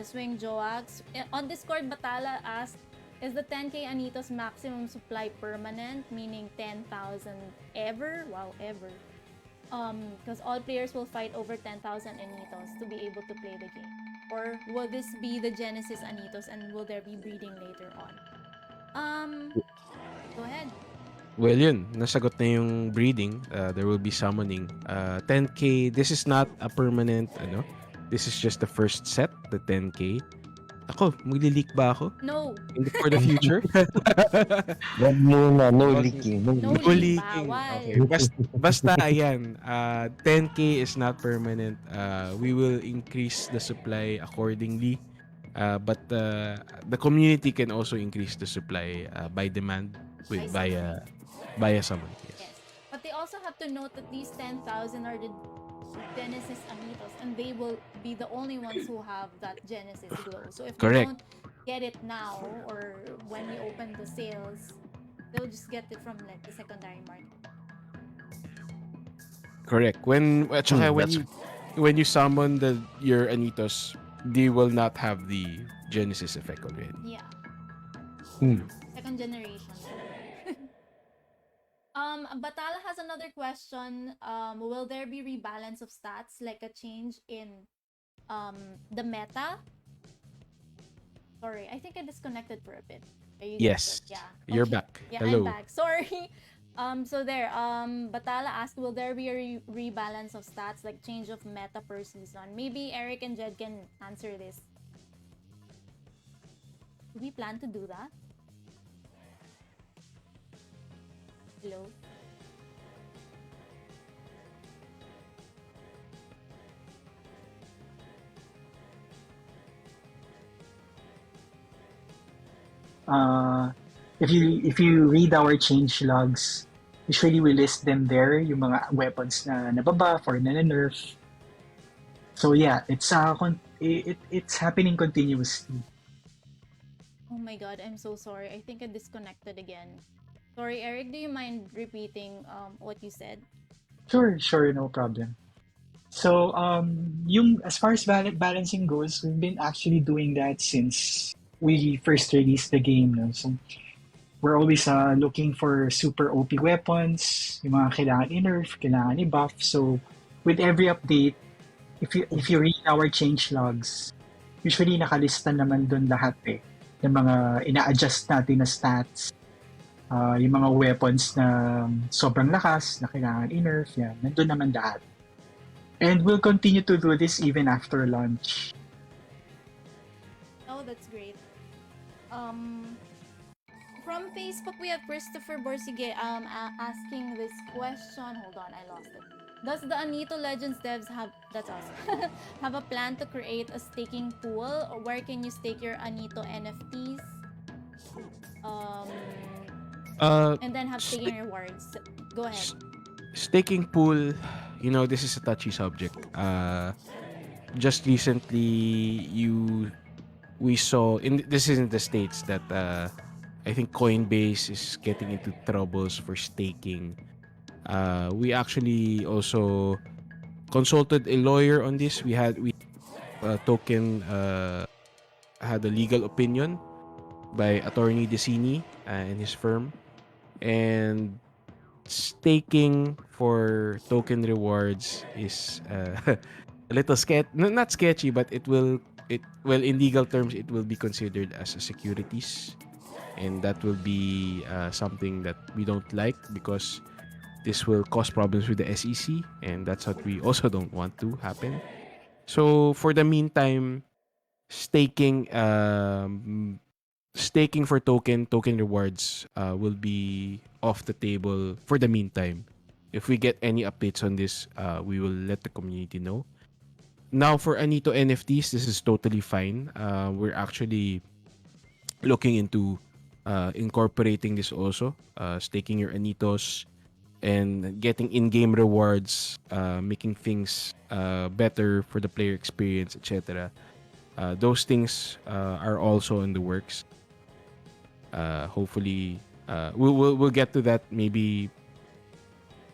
Swing Joax. On Discord, Batala asked, is the 10k Anito's maximum supply permanent, meaning 10,000 ever? Wow, ever. Because all players will fight over 10,000 Anitos to be able to play the game. Or will this be the Genesis Anitos and will there be breeding later on? Go ahead. Well, yun. Nasagot na yung breeding. There will be summoning. 10k, this is not a permanent, ano. This is just the first set, the 10k. Ako, magli-leak ba ako? No. For the future? Wag muna, no Okay. leaking. No No leaking. No leak. leaking. Bawal. Okay. Basta, ayan. 10k is not permanent. We will increase the supply accordingly. But the community can also increase the supply by demand with via summon. Yes. Yes. But they also have to note that these 10,000 are the Genesis Anitos, and they will be the only ones who have that Genesis glow. So if Correct. they don't get it now, or when we open the sales, they'll just get it from like the secondary market. Correct. At saka That's when you summon your Anitos, they will not have the Genesis effect already. Yeah. Hmm. Second generation. Batala has another question. Will there be rebalance of stats, like a change in the meta? Sorry, I think I disconnected for a bit. Are you Yes. guys? Yeah. You're Okay. back. Yeah, Hello. I'm back. Sorry. So there. Batala asked, will there be a rebalance of stats, like change of meta per season? Maybe Eric and Jed can answer this. Do we plan to do that? Hello. If you read our change logs, usually we list them there, yung mga weapons na nababuff or na-nerf. So yeah, it's happening continuously. Oh my god, I'm so sorry. I think I disconnected again. Sorry, Eric, do you mind repeating what you said? Sure, no problem. So yung as far as balancing goes, we've been actually doing that since we first released the game. No? So we're always looking for super OP weapons, yung mga kailangan i-nerf, kailangan i-buff. So with every update, if you read our change logs, usually nakalista naman dun lahat ng mga ina-adjust natin na stats, yung mga weapons na sobrang lakas na kailangan i-nerf, yan, nandun naman lahat. And we'll continue to do this even after launch. Oh, that's great. From Facebook, we have Christopher Borsige asking this question. Hold on, I lost it. Does the Anito Legends devs have, that's us, have a plan to create a staking pool, or where can you stake your Anito NFTs? And then have staking rewards. Go ahead. Staking pool, this is a touchy subject. Just recently, we saw this is in the States that I think Coinbase is getting into troubles for staking. We actually also consulted a lawyer on this. We token had a legal opinion by attorney Decini and his firm, and staking for token rewards is a little not sketchy, but in legal terms it will be considered as a securities. and that will be something that we don't like because this will cause problems with the SEC, and that's what we also don't want to happen. So for the meantime, staking staking for token rewards will be off the table for the meantime. If we get any updates on this, we will let the community know. Now for Anito NFTs, this is totally fine. We're actually looking into incorporating this also, staking your Anitos and getting in-game rewards, making things better for the player experience, etc. Those things are also in the works. Hopefully, we'll get to that maybe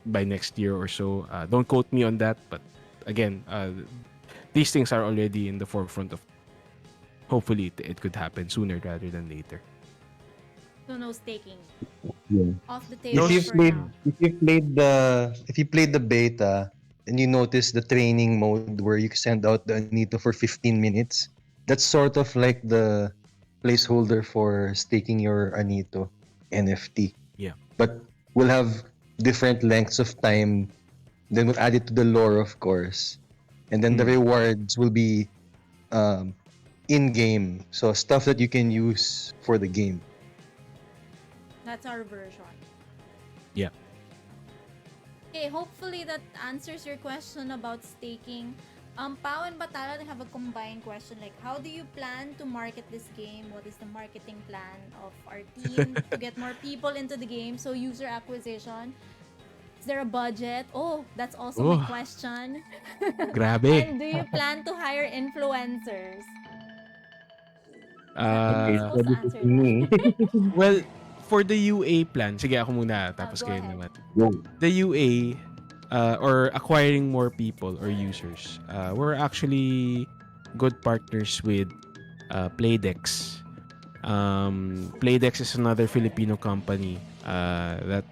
by next year or so. Don't quote me on that, but again, these things are already in the forefront of. Hopefully, it could happen sooner rather than later. So no staking. Yeah. Off the No table If you for played now. if you played the beta and you notice the training mode where you send out the Anito for 15 minutes, that's sort of like the placeholder for staking your Anito NFT. Yeah. But we'll have different lengths of time. Then we'll add it to the lore, of course. And then the rewards will be in game. So stuff that you can use for the game. That's our version. Yeah. Okay, hopefully that answers your question about staking. Pao and Batala, they have a combined question like, how do you plan to market this game? What is the marketing plan of our team to get more people into the game? So user acquisition, is there a budget? Oh, that's also my Oh. question. Grabe. And do you plan to hire influencers? Okay, Who's Uh, so supposed to this is answer that? me. well, for the UA plan, sige ako muna, tapos Go kayo ahead. naman. Go. The UA or acquiring more people or users, we're actually good partners with Playdex. Playdex is another Filipino company that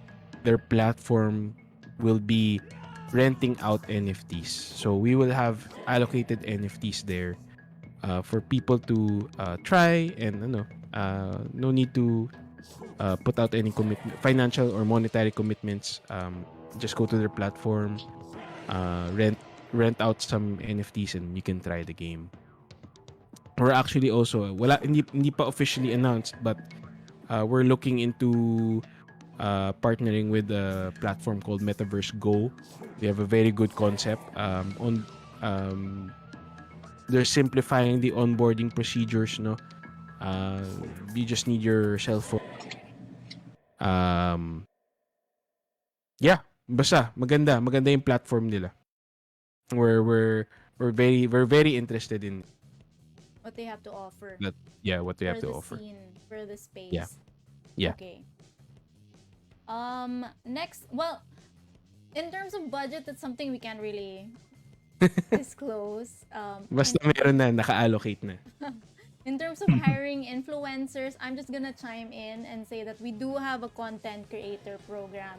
their platform will be renting out NFTs. So we will have allocated NFTs there for people to try, and no need to put out any financial or monetary commitments. Just go to their platform, rent out some NFTs, and you can try the game. We're actually also hindi pa officially announced, but we're looking into partnering with a platform called Metaverse Go. They have a very good concept. Um, they're simplifying the onboarding procedures. No, you just need your cell phone. Um, yeah, basta maganda yung platform nila. We're very interested in What they have to offer that. Yeah, what they for have to the offer. scene, for the Yeah. space. Yeah. Okay. Next, well, in terms of budget, that's something we can't really disclose. Basta meron na, naka-allocate na. In terms of hiring influencers, I'm just gonna chime in and say that we do have a content creator program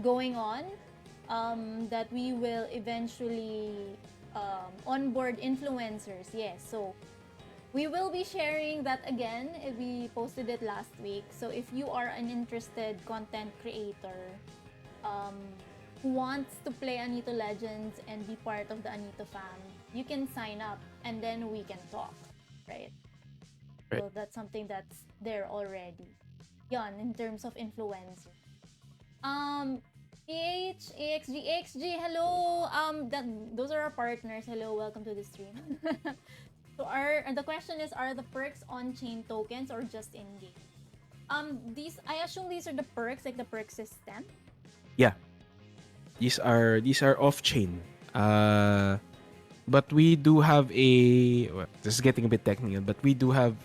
going on, that we will eventually onboard influencers. Yes, so we will be sharing that again. We posted it last week. So if you are an interested content creator who wants to play Anito Legends and be part of the Anito fam, you can sign up and then we can talk, right? So that's something that's there already. Yon, in terms of influencers. AXG, hello. Those are our partners. Hello, welcome to the stream. So the question is, are the perks on-chain tokens or just in-game? I assume these are the perks, like the perk system. Yeah. These are off-chain. But we do have this is getting a bit technical, but we do have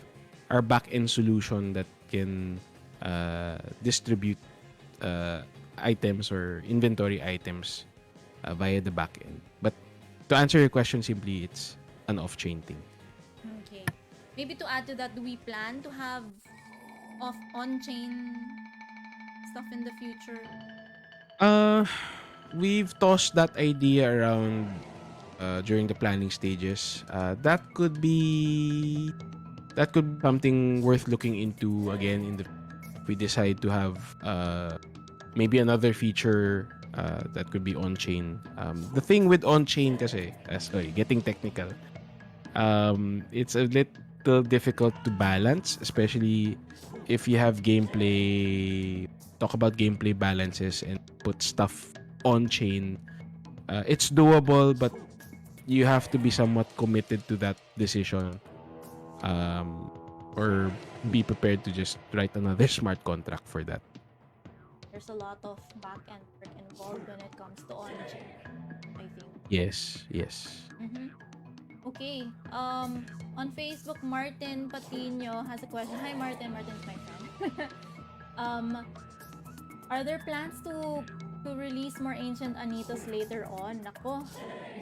our back-end solution that can distribute items or inventory items via the back-end. But to answer your question simply, it's an off-chain thing. Okay. Maybe to add to that, do we plan to have on-chain stuff in the future? We've tossed that idea around during the planning stages. That could be that could be something worth looking into again in the if we decide to have maybe another feature that could be on-chain. The thing with on-chain kasi, sorry, getting technical, it's a little difficult to balance, especially if you have gameplay, talk about gameplay balances and put stuff on-chain. It's doable, but you have to be somewhat committed to that decision, or be prepared to just write another smart contract for that. There's a lot of back-end work involved when it comes to on-chain, I think. Yes, yes. Mm-hmm. Okay. On Facebook, Martin Patino has a question. Hi, Martin. Martin's my friend. um, are there plans to release more ancient Anitos later on? Nako,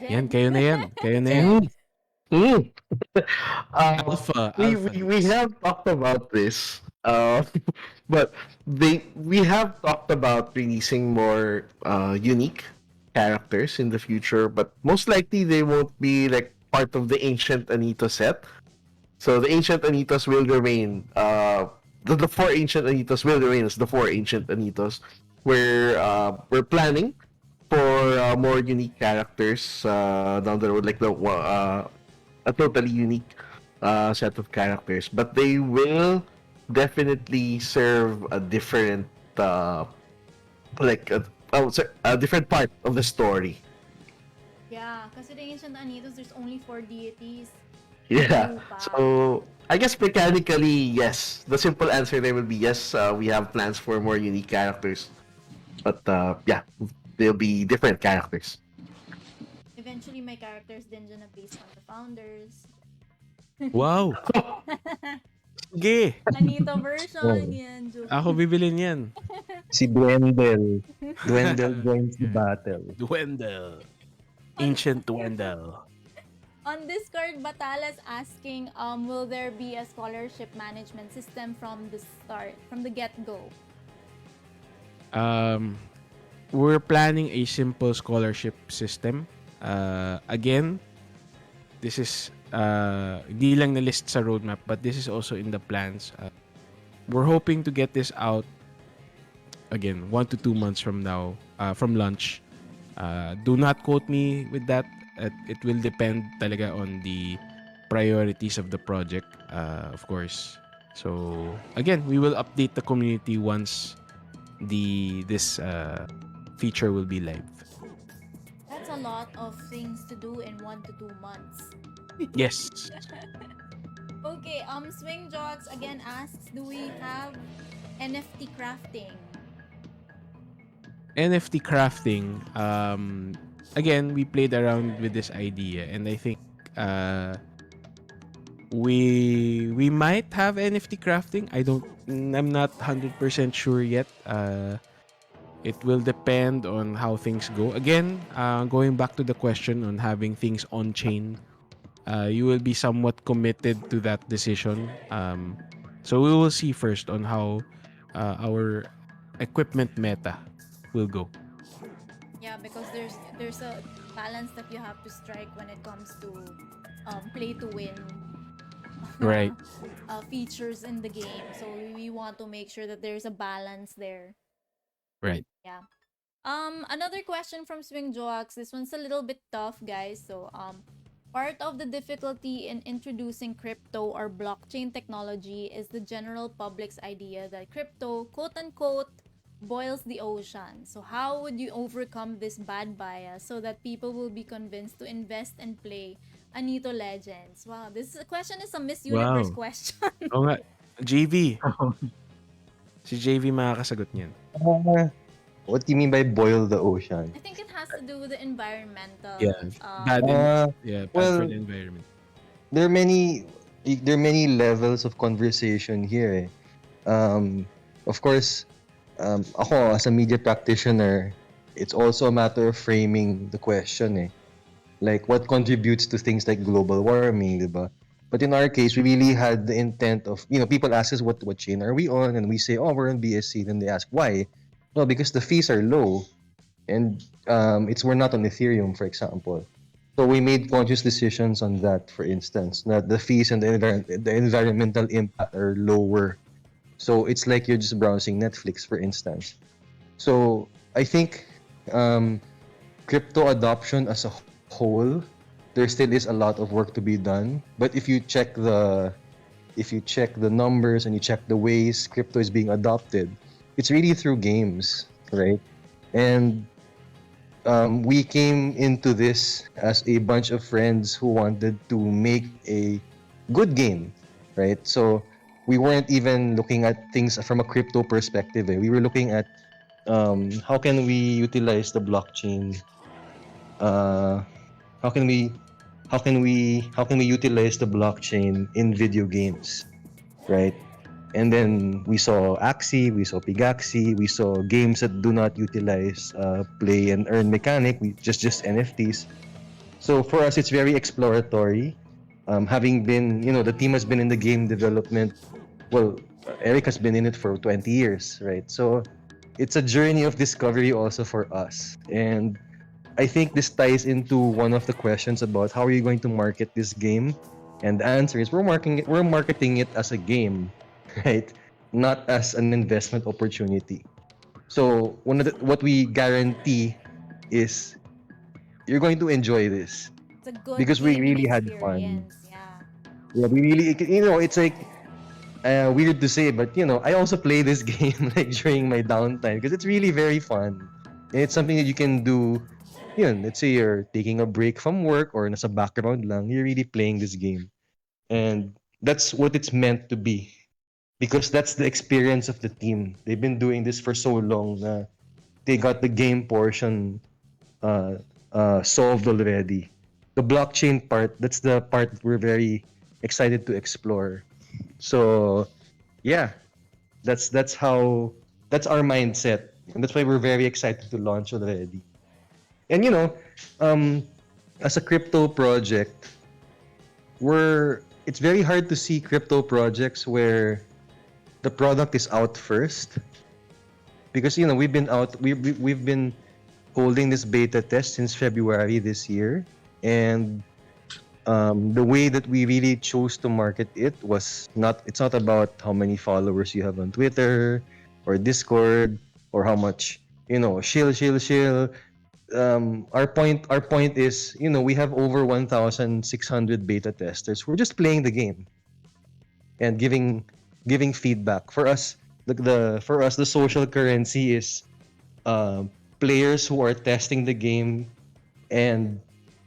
Yan, Jed. kayo na yan. Kayo na yan. Jed. Mm. We, Alpha we next. have talked about this, but we have talked about releasing more unique characters in the future, but most likely they won't be like part of the ancient Anito set. So the ancient Anitos will remain. The four ancient Anitos will remain as the four ancient Anitos. We're planning for more unique characters down the road, like a totally unique set of characters, but they will definitely serve a different like a different part of the story. Yeah, kasi the ancient Anitos, there's only 4 deities. Yeah. Lupa. So I guess mechanically, yes. The simple answer there will be yes. We have plans for more unique characters, but yeah, they'll be different characters. Eventually, my characters din dyan na based on the founders. Wow. Sige. Anito version, Oh. yan. Joke. Ako bibilin yan. Si Dwendel. Dwendel joins the battle. Dwendel. Ancient Dwendel. On Discord, Batalas asking, will there be a scholarship management system from the start, from the get-go? We're planning a simple scholarship system. Again, this is di lang na list sa roadmap, but this is also in the plans. We're hoping to get this out again 1 to 2 months from now, from launch. Do not quote me with that. It will depend talaga on the priorities of the project, of course. So again, we will update the community once this feature will be live. That's a lot of things to do in 1 to 2 months. Yes. Okay, Swing Jocks again asks, do we have NFT crafting? NFT crafting, again, we played around with this idea, and I think we might have NFT crafting. I'm not 100% sure yet. It will depend on how things go. Again, going back to the question on having things on chain, you will be somewhat committed to that decision. So we will see first on how our equipment meta will go. Yeah, because there's a balance that you have to strike when it comes to play to win Right. features in the game. So we want to make sure that there's a balance there. Right. Yeah. Another question from Swing Joax. This one's a little bit tough, guys. So part of the difficulty in introducing crypto or blockchain technology is the general public's idea that crypto, quote unquote, boils the ocean. So how would you overcome this bad bias so that people will be convinced to invest and play Anito Legends? Wow, this question is a Miss Universe Wow. question. Oo nga. JV. Si JV makakasagot niyan. What do you mean by boil the ocean? I think it has to do with the environmental. Yeah. Bad well, for the environment. there are many levels of conversation here. Of course, ako as a media practitioner, it's also a matter of framing the question. Like what contributes to things like global warming, diba? But in our case, we really had the intent of, people ask us what chain are we on, and we say, oh, we're on BSC. Then they ask why. No, because the fees are low, and we're not on Ethereum, for example. So we made conscious decisions on that, for instance, that the fees and the environmental impact are lower. So it's like you're just browsing Netflix, for instance. So I think um, crypto adoption as a whole, there still is a lot of work to be done. But if you check the numbers and you check the ways crypto is being adopted, it's really through games, right? And we came into this as a bunch of friends who wanted to make a good game, right? So we weren't even looking at things from a crypto perspective. We were looking at how can we utilize the blockchain? Uh, how can we how can we utilize the blockchain in video games, right? And then we saw Axie, we saw Pigaxi, we saw games that do not utilize play and earn mechanic, we just NFTs. So for us, it's very exploratory. Having been, the team has been in the game development. Well, Eric has been in it for 20 years, right? So it's a journey of discovery also for us. And I think this ties into one of the questions about how are you going to market this game? And the answer is we're marketing it as a game, right? Not as an investment opportunity. So what we guarantee is you're going to enjoy this It's a good because we gaming really had fun. experience. Yeah. Yeah, we really, it's like weird to say, but I also play this game like during my downtime because it's really very fun. And it's something that you can do. Let's say you're taking a break from work or nasa background lang, you're really playing this game. And that's what it's meant to be. Because that's the experience of the team. They've been doing this for so long na they got the game portion uh, solved already. The blockchain part, that's the part that we're very excited to explore. So yeah, that's our mindset, and that's why we're very excited to launch already. And um, as a crypto project, it's very hard to see crypto projects where the product is out first because we've been holding this beta test since February this year, and the way that we really chose to market it was it's not about how many followers you have on Twitter or Discord or how much shill. Our point is, we have over 1,600 beta testers. We're just playing the game and giving feedback. For us, the social currency is players who are testing the game and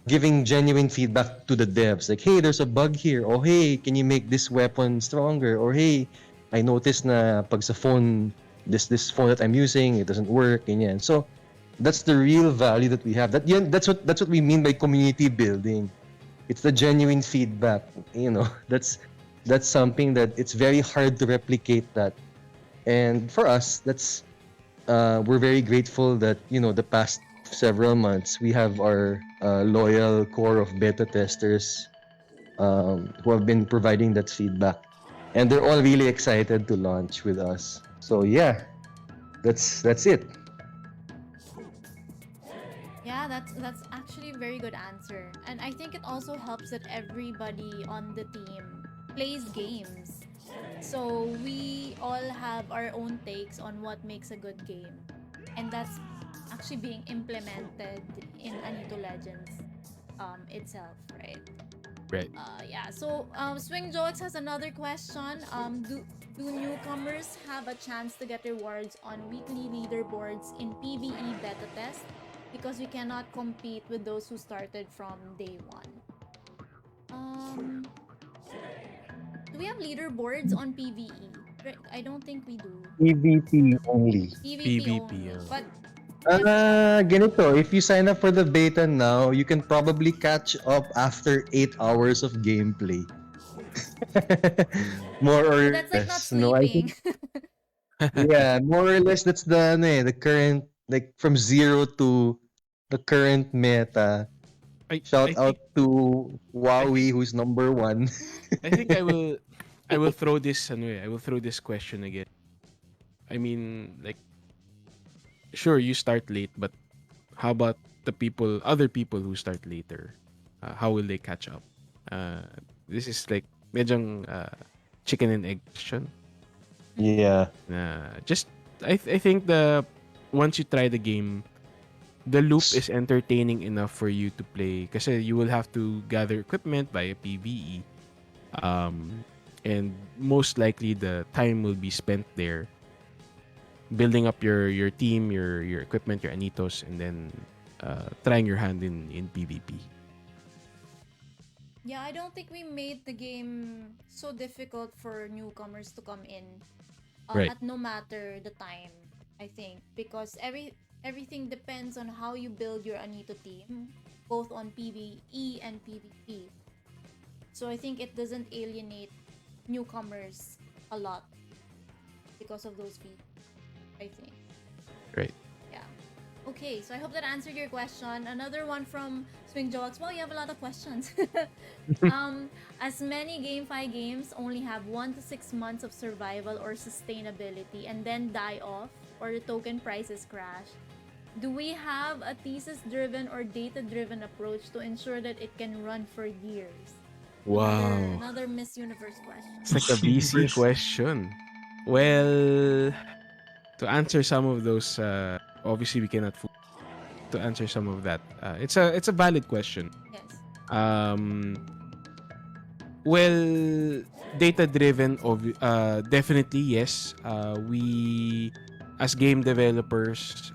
giving genuine feedback to the devs. Like, hey, there's a bug here. Or hey, can you make this weapon stronger? Or hey, I noticed na pag sa phone, this phone that I'm using, it doesn't work. Ganyan. So that's the real value that we have. That's what we mean by community building. It's the genuine feedback. That's something that it's very hard to replicate that. And for us, we're very grateful that the past several months we have our loyal core of beta testers who have been providing that feedback, and they're all really excited to launch with us. So yeah, that's it. Yeah, that's actually a very good answer. And I think it also helps that everybody on the team plays games. So we all have our own takes on what makes a good game. And that's actually being implemented in Anito Legends itself, right? Right. Yeah, so Swing Jokes has another question. Do newcomers have a chance to get rewards on weekly leaderboards in PvE beta test? Because we cannot compete with those who started from day one. Do we have leaderboards on PvE? I don't think we do. PvP only. PvP PvP. only. But if Ganito, if you sign up for the beta now, you can probably catch up after 8 hours of gameplay. More or that's like not less. No, I sleeping. think yeah, more or less that's the current, like from zero to the current meta. I I Shout think out to I Wowie think who's number one. I think I will throw this I will throw this question again. I mean, like, sure, you start late, but how about the other people who start later? how will they catch up? This is like medyong chicken and egg question. Yeah. Just I think the once you try the game, the loop is entertaining enough for you to play kasi you will have to gather equipment via PvE. And most likely the time will be spent there building up your team, your equipment, your Anitos, and then trying your hand in PvP. Yeah, I don't think we made the game so difficult for newcomers to come in Right. at no matter the time, I think, because everything depends on how you build your Anito team, both on PvE and PvP. So I think it doesn't alienate newcomers a lot because of those features, I think. Right. Yeah. Okay, so I hope that answered your question. Another one from Swing Jokes. Well, you have a lot of questions. As many GameFi games only have 1 to 6 months of survival or sustainability and then die off or the token prices crash, do we have a thesis-driven or data-driven approach to ensure that it can run for years? Wow. Another Miss Universe question. It's like a VC question. Well, to answer some of those, obviously we cannot to answer some of that. It's a valid question. Yes. Well, data driven definitely yes. We as game developers,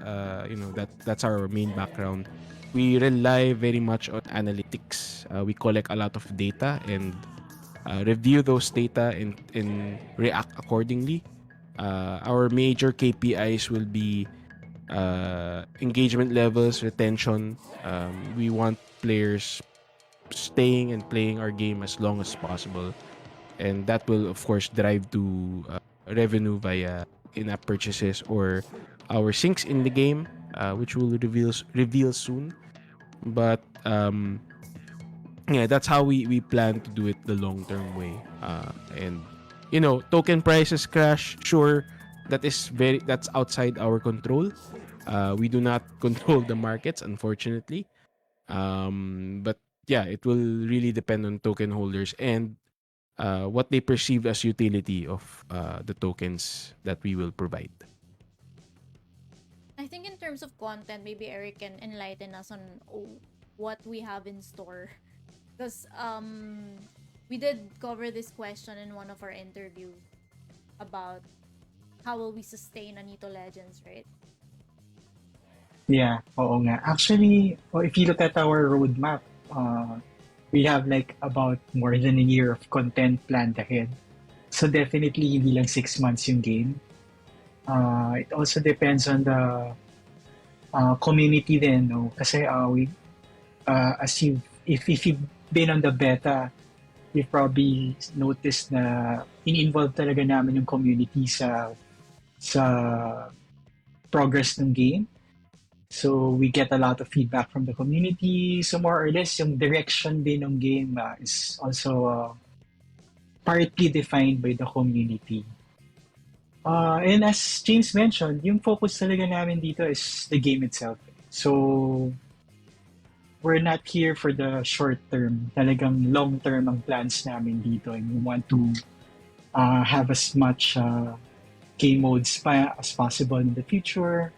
that's our main background. We rely very much on analytics. We collect a lot of data and review those data and react accordingly. Our major KPIs will be engagement levels, retention. We want players staying and playing our game as long as possible, and that will of course drive to revenue via in-app purchases or our syncs in the game, which will reveal soon. But yeah, that's how we plan to do it the long-term way. And token prices crash, sure, that's outside our control. We do not control the markets, unfortunately. But yeah, it will really depend on token holders and what they perceive as utility of the tokens that we will provide. I think in terms of content, maybe Eric can enlighten us on what we have in store. Because we did cover this question in one of our interviews about how will we sustain Anito Legends, right? Yeah, oo nga. Actually, if you look at our roadmap, we have like about more than a year of content planned ahead. So definitely hindi lang 6 months yung game. It also depends on the community din, no? Kasi if you've been on the beta, you've probably noticed na in-involve talaga namin yung community sa progress ng game. So we get a lot of feedback from the community. So more or less, yung direction din ng game is also partly defined by the community. And as James mentioned, yung focus talaga namin dito is the game itself. So we're not here for the short term. Talagang long term ang plans namin dito. And we want to have as much game modes as possible in the future.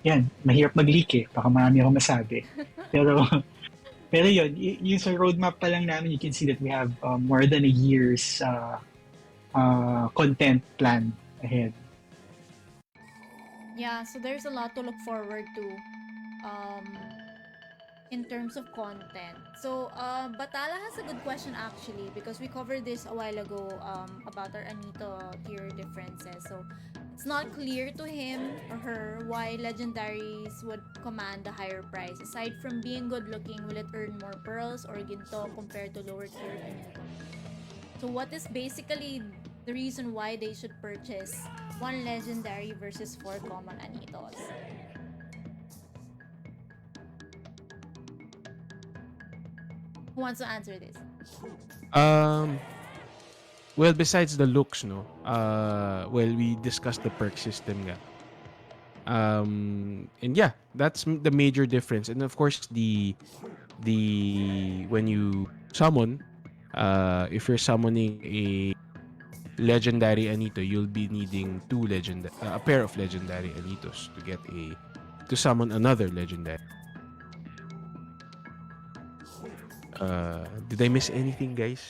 Yan, mahirap mag-leak eh. Baka marami akong masabi. Pero yun, yung sa roadmap pa lang namin, you can see that we have more than a year's content plan ahead. Yeah, so there's a lot to look forward to in terms of content. So, Batala has a good question actually because we covered this a while ago about our Anito tier differences. So, it's not clear to him or her why legendaries would command a higher price. Aside from being good looking, will it earn more pearls or ginto compared to lower tier Anito? So, what is basically the reason why they should purchase one legendary versus 4 common Anitos? Who wants to answer this? Well, besides the looks, no. Well, we discussed the perk system nga. And yeah, that's the major difference. And of course, the when you summon, if you're summoning a legendary Anito, you'll be needing a pair of legendary Anitos to summon another legendary. Did I miss anything, guys?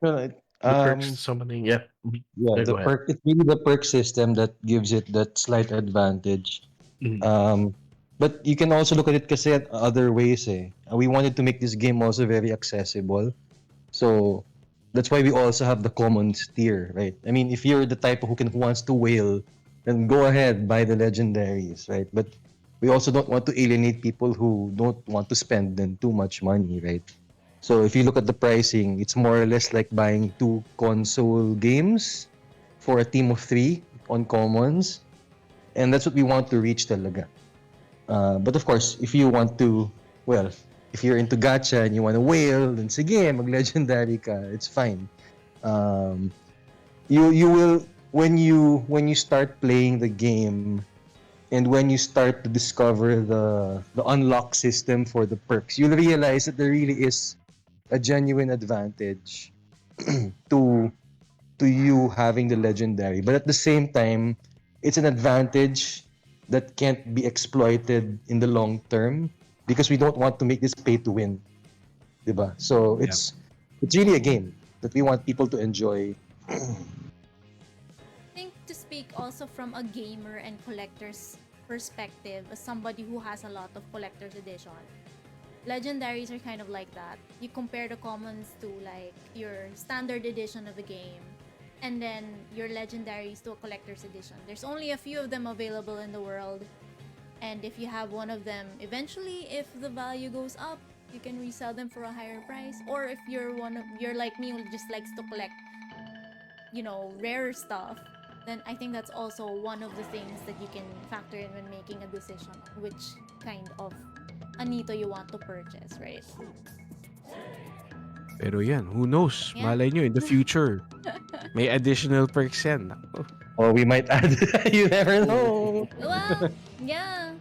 Well, The perks summoning, yeah. yeah, Yeah, the go ahead. perk, it's really the perk system that gives it that slight advantage. Mhm. But you can also look at it kasi at other ways eh. We wanted to make this game also very accessible. So that's why we also have the commons tier, right? I mean, if you're the type who wants to whale, then go ahead, buy the legendaries, right? But we also don't want to alienate people who don't want to spend then too much money, right? So if you look at the pricing, it's more or less like buying two console games for a team of three on commons. And that's what we want to reach talaga. But of course, if you want to, well, if you're into gacha and you want to whale, then sige, mag-legendary ka. It's fine. Um, you will when you start playing the game and when you start to discover the unlock system for the perks, you'll realize that there really is a genuine advantage to to you having the legendary. But at the same time, it's an advantage that can't be exploited in the long term because we don't want to make this pay to win, diba? So Yeah. it's really a game that we want people to enjoy. I think to speak also from a gamer and collector's perspective, as somebody who has a lot of collector's edition, legendaries are kind of like that. You compare the commons to like your standard edition of a game, and then your legendaries to a collector's edition. There's only a few of them available in the world, and if you have one of them, eventually, if the value goes up, you can resell them for a higher price. Or if you're like me who just likes to collect, rare stuff, then I think that's also one of the things that you can factor in when making a decision on which kind of Anito you want to purchase, right? Pero yan, who knows? Yeah. Malay nyo, in the future, may additional perks yan. Nako. Or we might add, you never know. Well, yeah.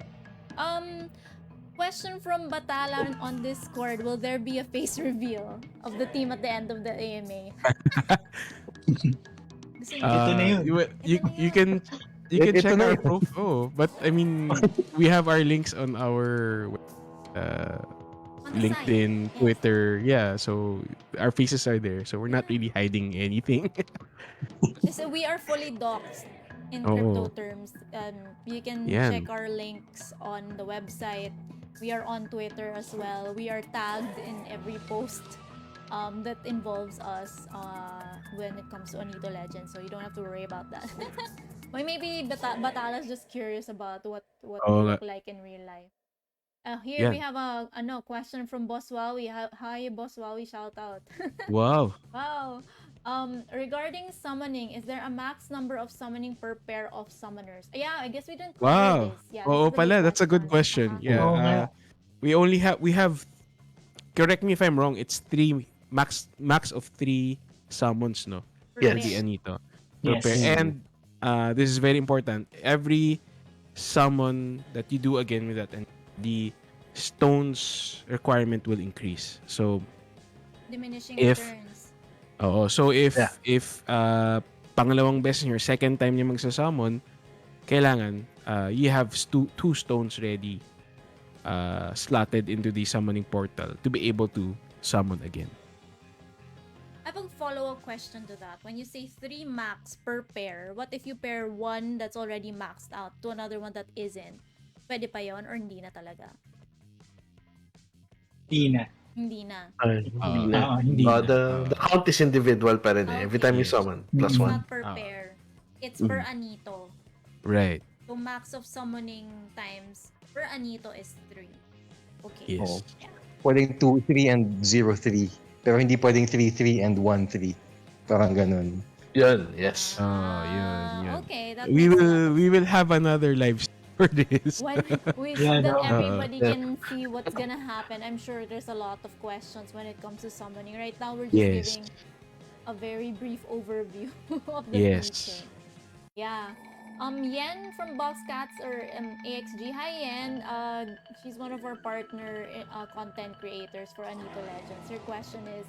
Question from Batalan on Discord: will there be a face reveal of the team at the end of the AMA? Gusto niyo? Ito na yun. You can Ito check na our yun. profile, but I mean, we have our links on our On the LinkedIn, side, yes. Twitter, yeah. So our faces are there, so we're not really hiding anything. So we are fully doxed in Oo. crypto terms. You can Yan. check our links on the website. We are on Twitter as well. We are tagged in every post that involves us when it comes to Anito Legends, so you don't have to worry about that. Well, maybe Batala's just curious about what Oh, they look like in real life. Here we Yeah. have a question from Boss Wowie. Hi, Boss Wowie, shout out. Wow. Wow. Regarding summoning, is there a max number of summoning per pair of summoners? Yeah, I guess we didn't cover Wow. this. Yeah, Oo this is the pala, big that's a good question. Uh-huh. Yeah. Oo nga. We have correct me if I'm wrong, it's three max of 3 summons, no? Per Yes. The pair. Anito. Per Yes. pair. And this is very important. Every summon that you do again with that, and the stones requirement will increase. So Diminishing If- returns. so if Yeah. pangalawang beses your second time niya magsa-summon, kailangan you have two stones ready slotted into the summoning portal to be able to summon again. I have a follow-up question to that. When you say 3 max per pair, what if you pair one that's already maxed out to another one that isn't? Pwede pa yon or hindi na talaga? Hindi na. Hindi na. Hindi na. Hindi na. The count is individual pa rin eh. Every Okay. time you Yes. summon, Mm. plus It's 1. not per pair. It's per Anito. Right. So max of summoning times per Anito is 3. Okay. Yes. Oo. Pwedeng 2-3 and 0-3. Pero hindi pwedeng 3-3 and 1-3. Parang ganun. Yun, yes. Yun. Okay, that We makes a lot of will have another live stream for this. when Yeah, then no. everybody Yeah. can see what's gonna happen. I'm sure there's a lot of questions when it comes to summoning. Right now, we're just Yes. giving a very brief overview of the Yes. feature. Yeah. Yen from Box Cats or AXG. Hi Yen. She's one of our partner content creators for Anito Legends. Her question is,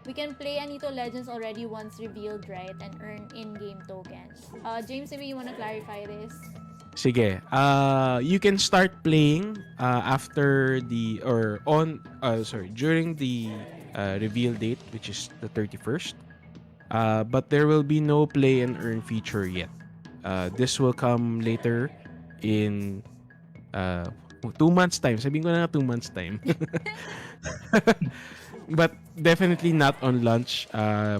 we can play Anito Legends already once revealed, right? And earn in-game tokens. James, maybe you want to clarify this? Sige. You can start playing after the or on sorry, during the reveal date, which is the 31st. But there will be no play and earn feature yet. This will come later in 2 months time. Sabihin ko na nga 2 months time. But definitely not on launch.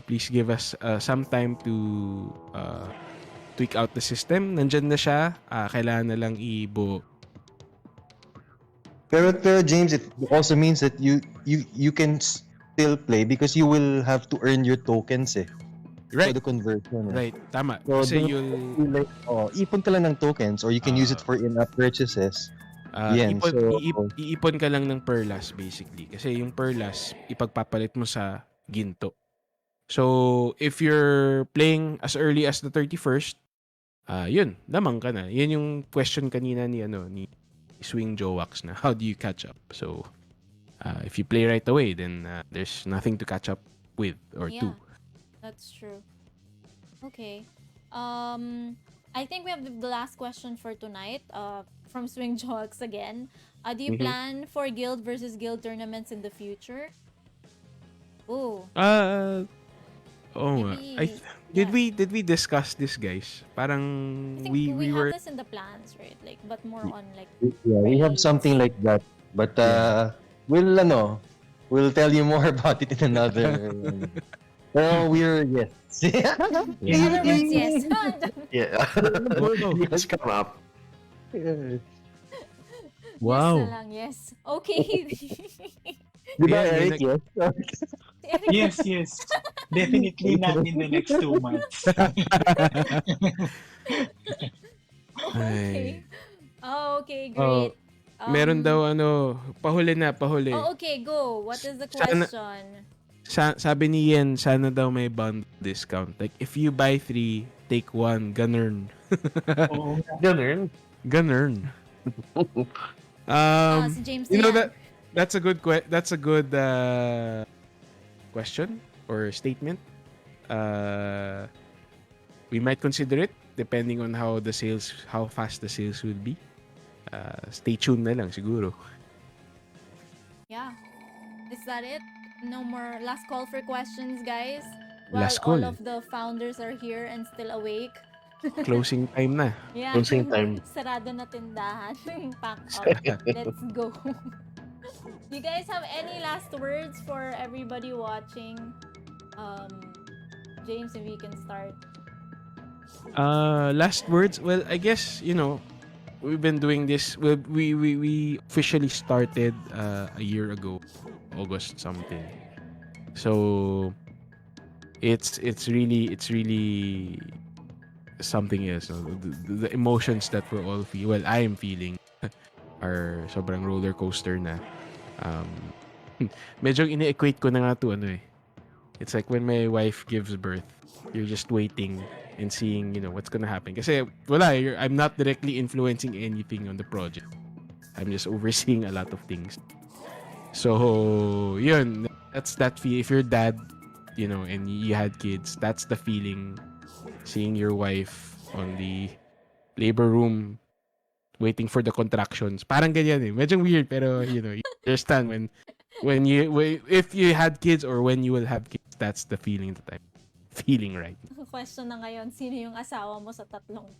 Please give us some time to tweak out the system. Nandyan na siya. Kailangan na lang ibuo. Pero James, it also means that you can still play because you will have to earn your tokens for Right. the conversion. Right. Tama. So, Kasi don't you'll feel like, ipon ka lang ng tokens or you can use it for in-app purchases. Yan, iipon ka lang ng perlas basically. Kasi yung perlas, ipagpapalit mo sa ginto. So, if you're playing as early as the 31st, yun, lamang ka na. Yan yung question kanina ni Swing Jowax na how do you catch up? So, if you play right away, then there's nothing to catch up with or to. That's true. Okay. I think we have the last question for tonight. From Swing Jowax again. Do you plan for guild versus guild tournaments in the future? Oh. Maybe, did we discuss this, guys? Parang I think we have were this in the plans, right? Like, but more on like. Yeah, we have something like that. But we'll tell you more about it in another. We're yes. In other words, yes. Yeah. Let's come up. wow. Yes na lang, yes. Okay. Diba, Yeah, Eric? Yes. Yes, yes. Definitely not in the next 2 months. Okay. Oh, okay, great. Meron daw pahuli na. Oh, okay, go. What is the question? Sabi ni Yen, sana daw may bundle discount. Like, if you buy 3, take 1, ganun. Oo. Ganun. Si James You know yan. that's a good question or statement. We might consider it depending on how fast the sales will be. Stay tuned na lang siguro. Yeah. Is that it? No more last call for questions, guys. Last While all call. of the founders are here and still awake. Closing time na. Yeah. Closing time. Sarado na tindahan. Pack up. Let's go. You guys have any last words for everybody watching? James, if we can start. Last words. Well, I guess we've been doing this. We officially started a year ago, August something. So it's really something else. The emotions that we're all I am feeling are sobrang roller coaster na. Medyo ini-equate ko na nga to It's like when my wife gives birth, you're just waiting and seeing, what's gonna happen. Kasi I'm not directly influencing anything on the project. I'm just overseeing a lot of things. So, yun, that's that feel. If you're dad, and you had kids, that's the feeling. Seeing your wife on the labor room, waiting for the contractions. Parang ganyan Medyo weird, pero, you understand if you had kids or when you will have kids, that's the feeling that I'm feeling right. Question na ngayon, sino yung asawa mo sa tatlong?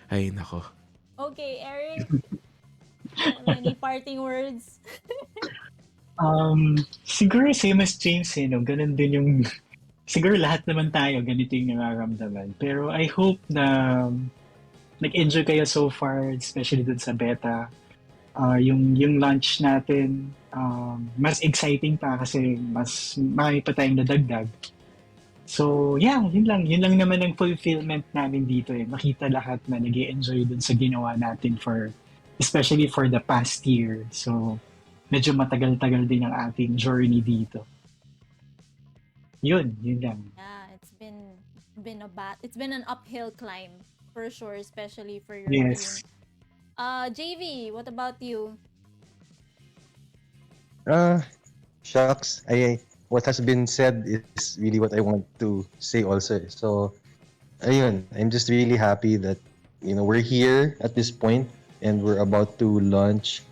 Ay, nako. Okay, Eric. Any parting words? Siguro same as James, ganun din yung siguro lahat naman tayo ganito yung nararamdaman. Pero I hope na nag-enjoy kayo so far, especially dun sa beta. Yung launch natin, mas exciting pa kasi mas marami pa tayong nadagdag. So, yeah, yun lang naman ang fulfillment namin dito Makita lahat na nag-enjoy dun sa ginawa natin especially for the past year. So, medyo matagal-tagal din ang ating journey dito. Yun lang. Yeah, it's been been it's been an uphill climb for sure, especially for your team. Yes. JV, what about you? Uh, Shucks. What has been said is really what I want to say also. So, ayun, I'm just really happy that we're here at this point and we're about to launch.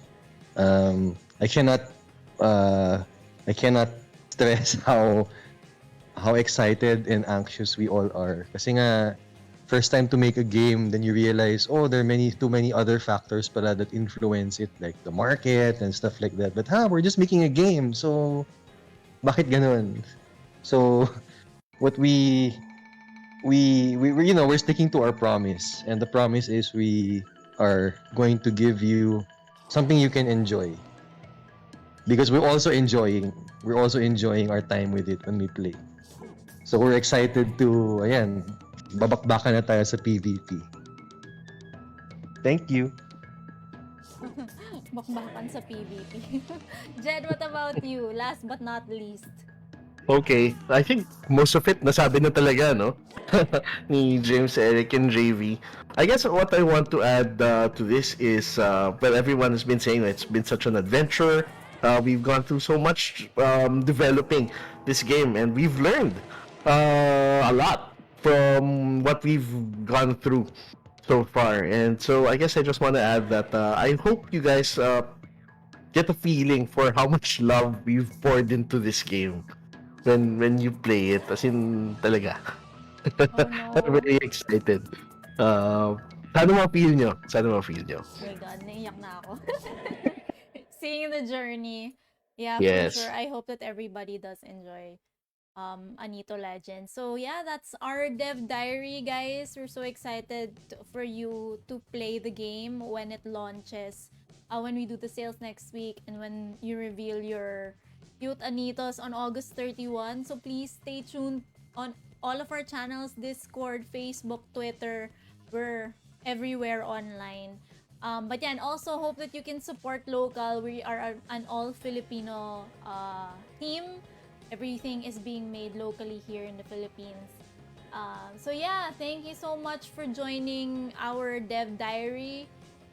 I cannot uh I cannot stress how excited and anxious we all are. Kasi nga first time to make a game, then you realize, oh, there are too many other factors pala that influence it, like the market and stuff like that. But we're just making a game, so bakit ganun? So what we're sticking to our promise, and the promise is we are going to give you something you can enjoy because we're also enjoying our time with it when we play. So we're excited to ayan, babakbakan na tayo sa PvP. Thank you. Bakbakan sa PvP. Jed, what about you? Last but not least. Okay, I think most of it nasabi na talaga, no? Ni James, Eric, and JV. I guess what I want to add to this is, well, everyone has been saying it's been such an adventure. We've gone through so much developing this game, and we've learned a lot from what we've gone through so far. And so I guess I just want to add that I hope you guys get a feeling for how much love we've poured into this game when you play it. As in, talaga. Oh I'm no. very excited. Sana ma-feel nyo. Sana ma-feel nyo. Oh my god, naiyak na ako. Seeing the journey. Yeah, for sure. Yes. I hope that everybody does enjoy Anito Legends. So yeah, that's our dev diary, guys. We're so excited for you to play the game when it launches. When we do the sales next week and when you reveal your cute Anitos on August 31. So please stay tuned on all of our channels, Discord, Facebook, Twitter. We're everywhere online. But yeah, and also hope that you can support local. We are an all Filipino team. Everything is being made locally here in the Philippines. So yeah, thank you so much for joining our Dev Diary.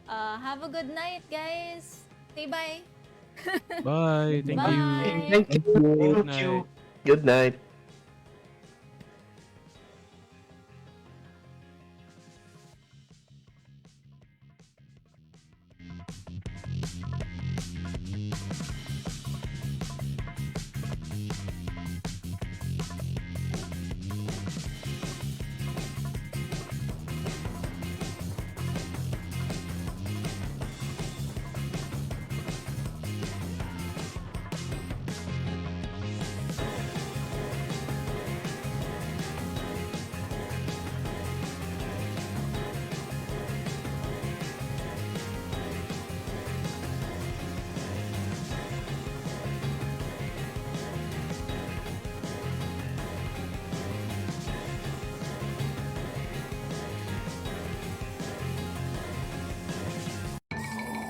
Have a good night, guys. Say bye. Bye. Thank you. Bye. Thank you. Good Thank night. you. Good night.